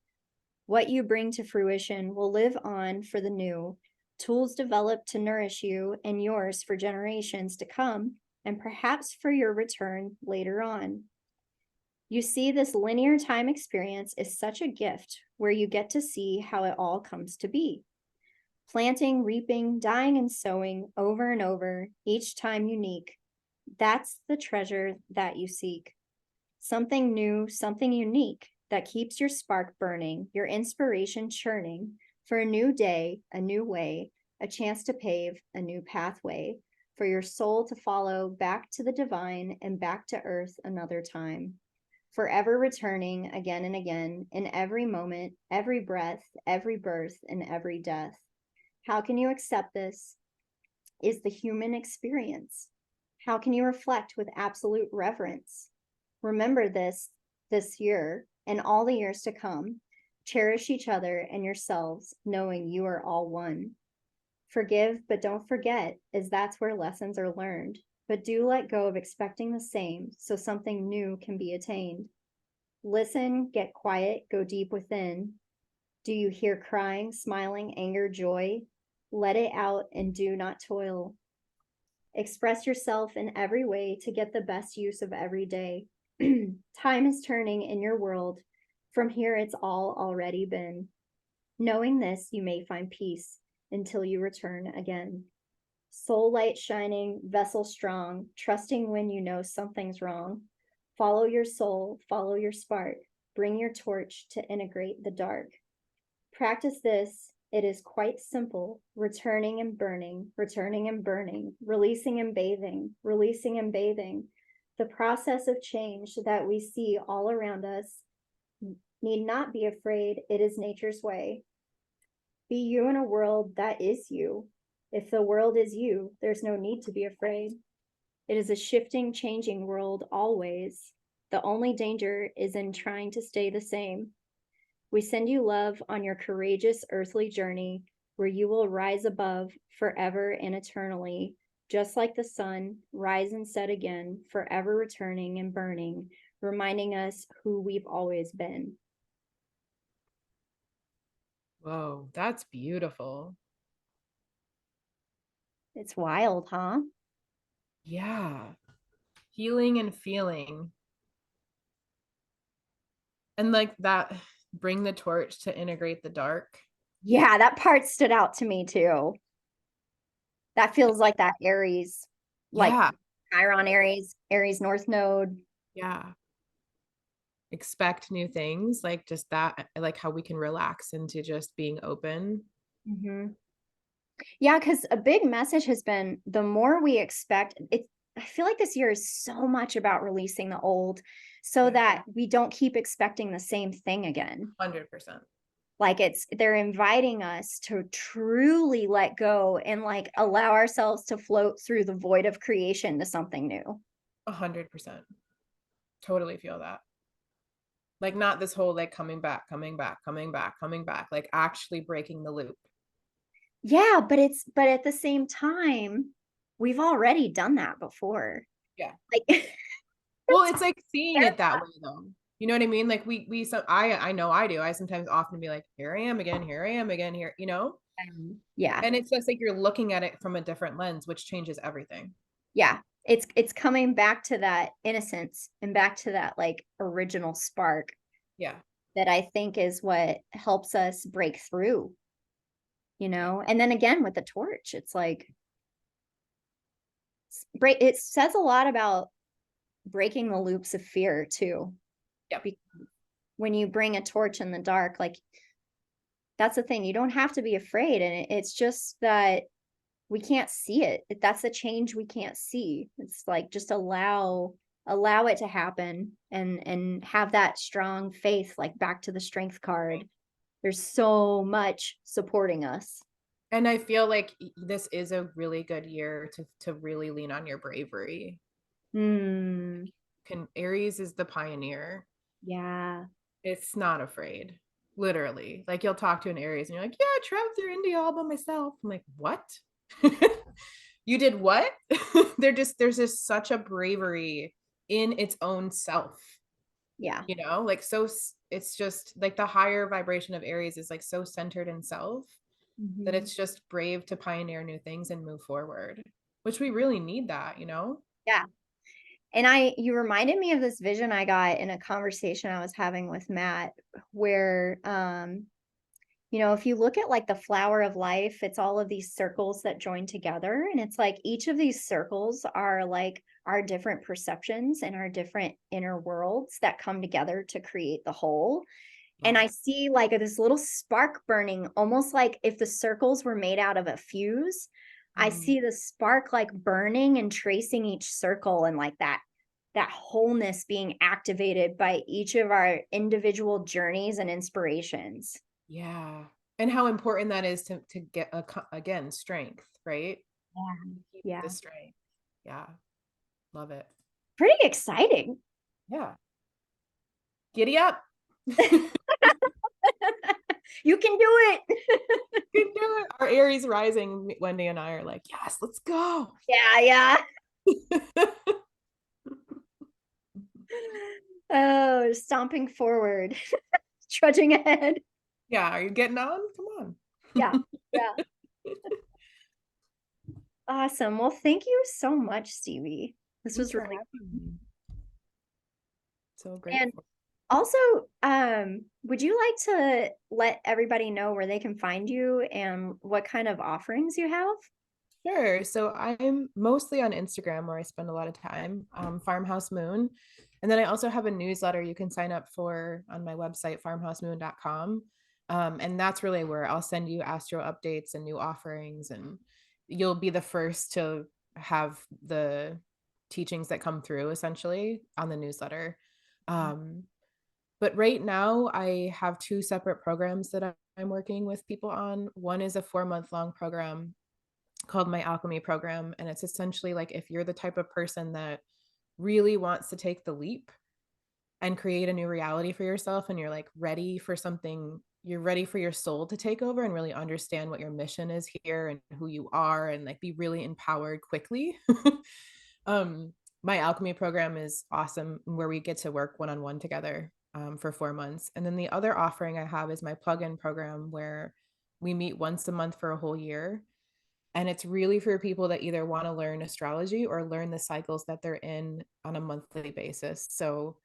What you bring to fruition will live on for the new, tools developed to nourish you and yours for generations to come, and perhaps for your return later on. You see, this linear time experience is such a gift where you get to see how it all comes to be. Planting, reaping, dying, and sowing over and over, each time unique. That's the treasure that you seek. Something new, something unique that keeps your spark burning, your inspiration churning for a new day, a new way, a chance to pave a new pathway for your soul to follow back to the divine and back to earth another time. Forever returning again and again in every moment, every breath, every birth, and every death. How can you accept this? Is the human experience. How can you reflect with absolute reverence? Remember this year and all the years to come. Cherish each other and yourselves, knowing you are all one. Forgive, but don't forget, as that's where lessons are learned. But do let go of expecting the same so something new can be attained. Listen, get quiet, go deep within. Do you hear crying, smiling, anger, joy? Let it out and do not toil. Express yourself in every way to get the best use of every day. Time is turning in your world. From here, it's all already been. Knowing this, you may find peace until you return again. Soul light shining, vessel strong, trusting when you know something's wrong. Follow your soul, follow your spark. Bring your torch to integrate the dark. Practice this. It is quite simple. Returning and burning, releasing and bathing, releasing and bathing. The process of change that we see all around us. Need not be afraid. It is nature's way. Be you in a world that is you. If the world is you, there's no need to be afraid. It is a shifting, changing world always. The only danger is in trying to stay the same. We send you love on your courageous earthly journey where you will rise above forever and eternally, just like the sun, rise and set again, forever returning and burning, reminding us who we've always been. Whoa, that's beautiful. It's wild, huh? Yeah. healing and feeling. And like that, bring the torch to integrate the dark. Yeah, that part stood out to me too. That feels like that Aries, like Yeah. Chiron Aries North Node. Yeah. Expect new things, like just that, like how we can relax into just being open. Mm-hmm. Yeah, because a big message has been the more we expect it. I feel like this year is so much about releasing the old so Yeah. that we don't keep expecting the same thing again. 100%. Like they're inviting us to truly let go and like allow ourselves to float through the void of creation to something new. 100%. Totally feel that. Like not this whole like coming back, coming back, coming back, coming back, like actually breaking the loop. Yeah, but at the same time, we've already done that before. Yeah. Like Well, it's like seeing it that way though. You know what I mean? Like we so I know I do. I sometimes often be like, here I am again, here I am again, here, you know? yeah. And it's just like you're looking at it from a different lens, which changes everything. Yeah. It's coming back to that innocence and back to that like original spark Yeah. that I think is what helps us break through, you know? And then again with the torch, it's like it says a lot about breaking the loops of fear too. Yeah. When you bring a torch in the dark, like that's the thing, you don't have to be afraid, and it's just that we can't see it. That's a change we can't see. It's like just allow it to happen and have that strong faith, like back to the strength card. There's so much supporting us. And I feel like this is a really good year to really lean on your bravery. Hmm. Can Aries is the pioneer. Yeah. It's not afraid. Literally. Like you'll talk to an Aries and you're like, yeah, I traveled through India all by myself. I'm like, what? You did what? There's just such a bravery in its own self, Yeah. you know, like so it's just like the higher vibration of Aries is like so centered in self that Mhm. it's just brave to pioneer new things and move forward, which we really need that, you know? Yeah. And you reminded me of this vision I got in a conversation I was having with Matt, where if you look at like the flower of life, it's all of these circles that join together. And it's like each of these circles are like our different perceptions and our different inner worlds that come together to create the whole. And Love I it. see like this little spark burning, almost like if the circles were made out of a fuse. I Mm. see the spark like burning and tracing each circle, and like that wholeness being activated by each of our individual journeys and inspirations. Yeah. And how important that is to get again strength, right? Yeah. Keep the Yeah. strength. Yeah. Love it. Pretty exciting. Yeah. Giddy up. You You can do it. can do it. Our Aries rising, Wendy and I are like, yes, let's go. Yeah, yeah. Oh, stomping forward, trudging ahead. Yeah. Are you getting on? Come on. Yeah, yeah. Awesome. Well, thank you so much, Stevie. This Thanks was for really having fun. me. So And grateful. also, would you like to let everybody know where they can find you and what kind of offerings you have? Sure. So I'm mostly on Instagram where I spend a lot of time, Farmhouse Moon. And then I also have a newsletter you can sign up for on my website, farmhousemoon.com. And that's really where I'll send you Astro updates and new offerings, and you'll be the first to have the teachings that come through essentially on the newsletter. Um, but right now, I have two separate programs that I'm working with people on. One is a 4-month long program called my Alchemy program. And it's essentially like if you're the type of person that really wants to take the leap and create a new reality for yourself, and you're like ready for something, you're ready for your soul to take over and really understand what your mission is here and who you are, and like be really empowered quickly. um, my Alchemy program is awesome, where we get to work one-on-one together for 4 months. And then the other offering I have is my plug-in program, where we meet once a month for a whole year, And it's really for people that either want to learn astrology or learn the cycles that they're in on a monthly basis. So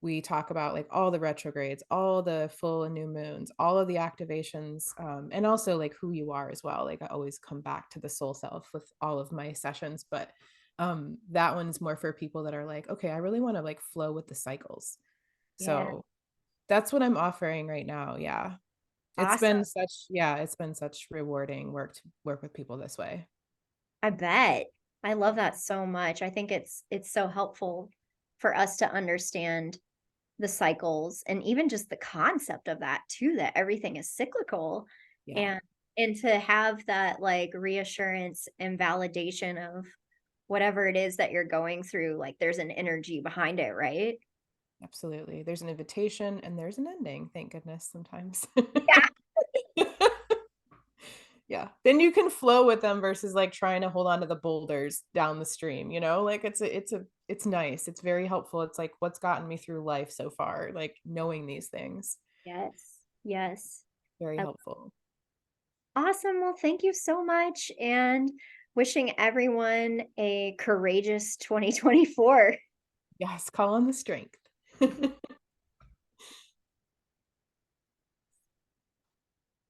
we talk about like all the retrogrades, all the full and new moons, all of the activations, and also like who you are as well. Like I always come back to the soul self with all of my sessions, but that one's more for people that are like, okay, I really want to like flow with the cycles. Yeah. So that's what I'm offering right now. Yeah. Awesome. It's been such rewarding work to work with people this way. I bet. I love that so much. I think it's so helpful for us to understand the cycles and even just the concept of that too, that everything is cyclical, Yeah, and to have that like reassurance and validation of whatever it is that you're going through, like there's an energy behind it, right? absolutely. There's an invitation and there's an ending, thank goodness sometimes. Yeah. Yeah. Then you can flow with them versus like trying to hold on to the boulders down the stream, you know? Like it's nice. It's very helpful. It's like what's gotten me through life so far, like knowing these things. Yes. Yes. Very Uh, helpful. Awesome. Well, thank you so much, and wishing everyone a courageous 2024. Yes, call on the strength.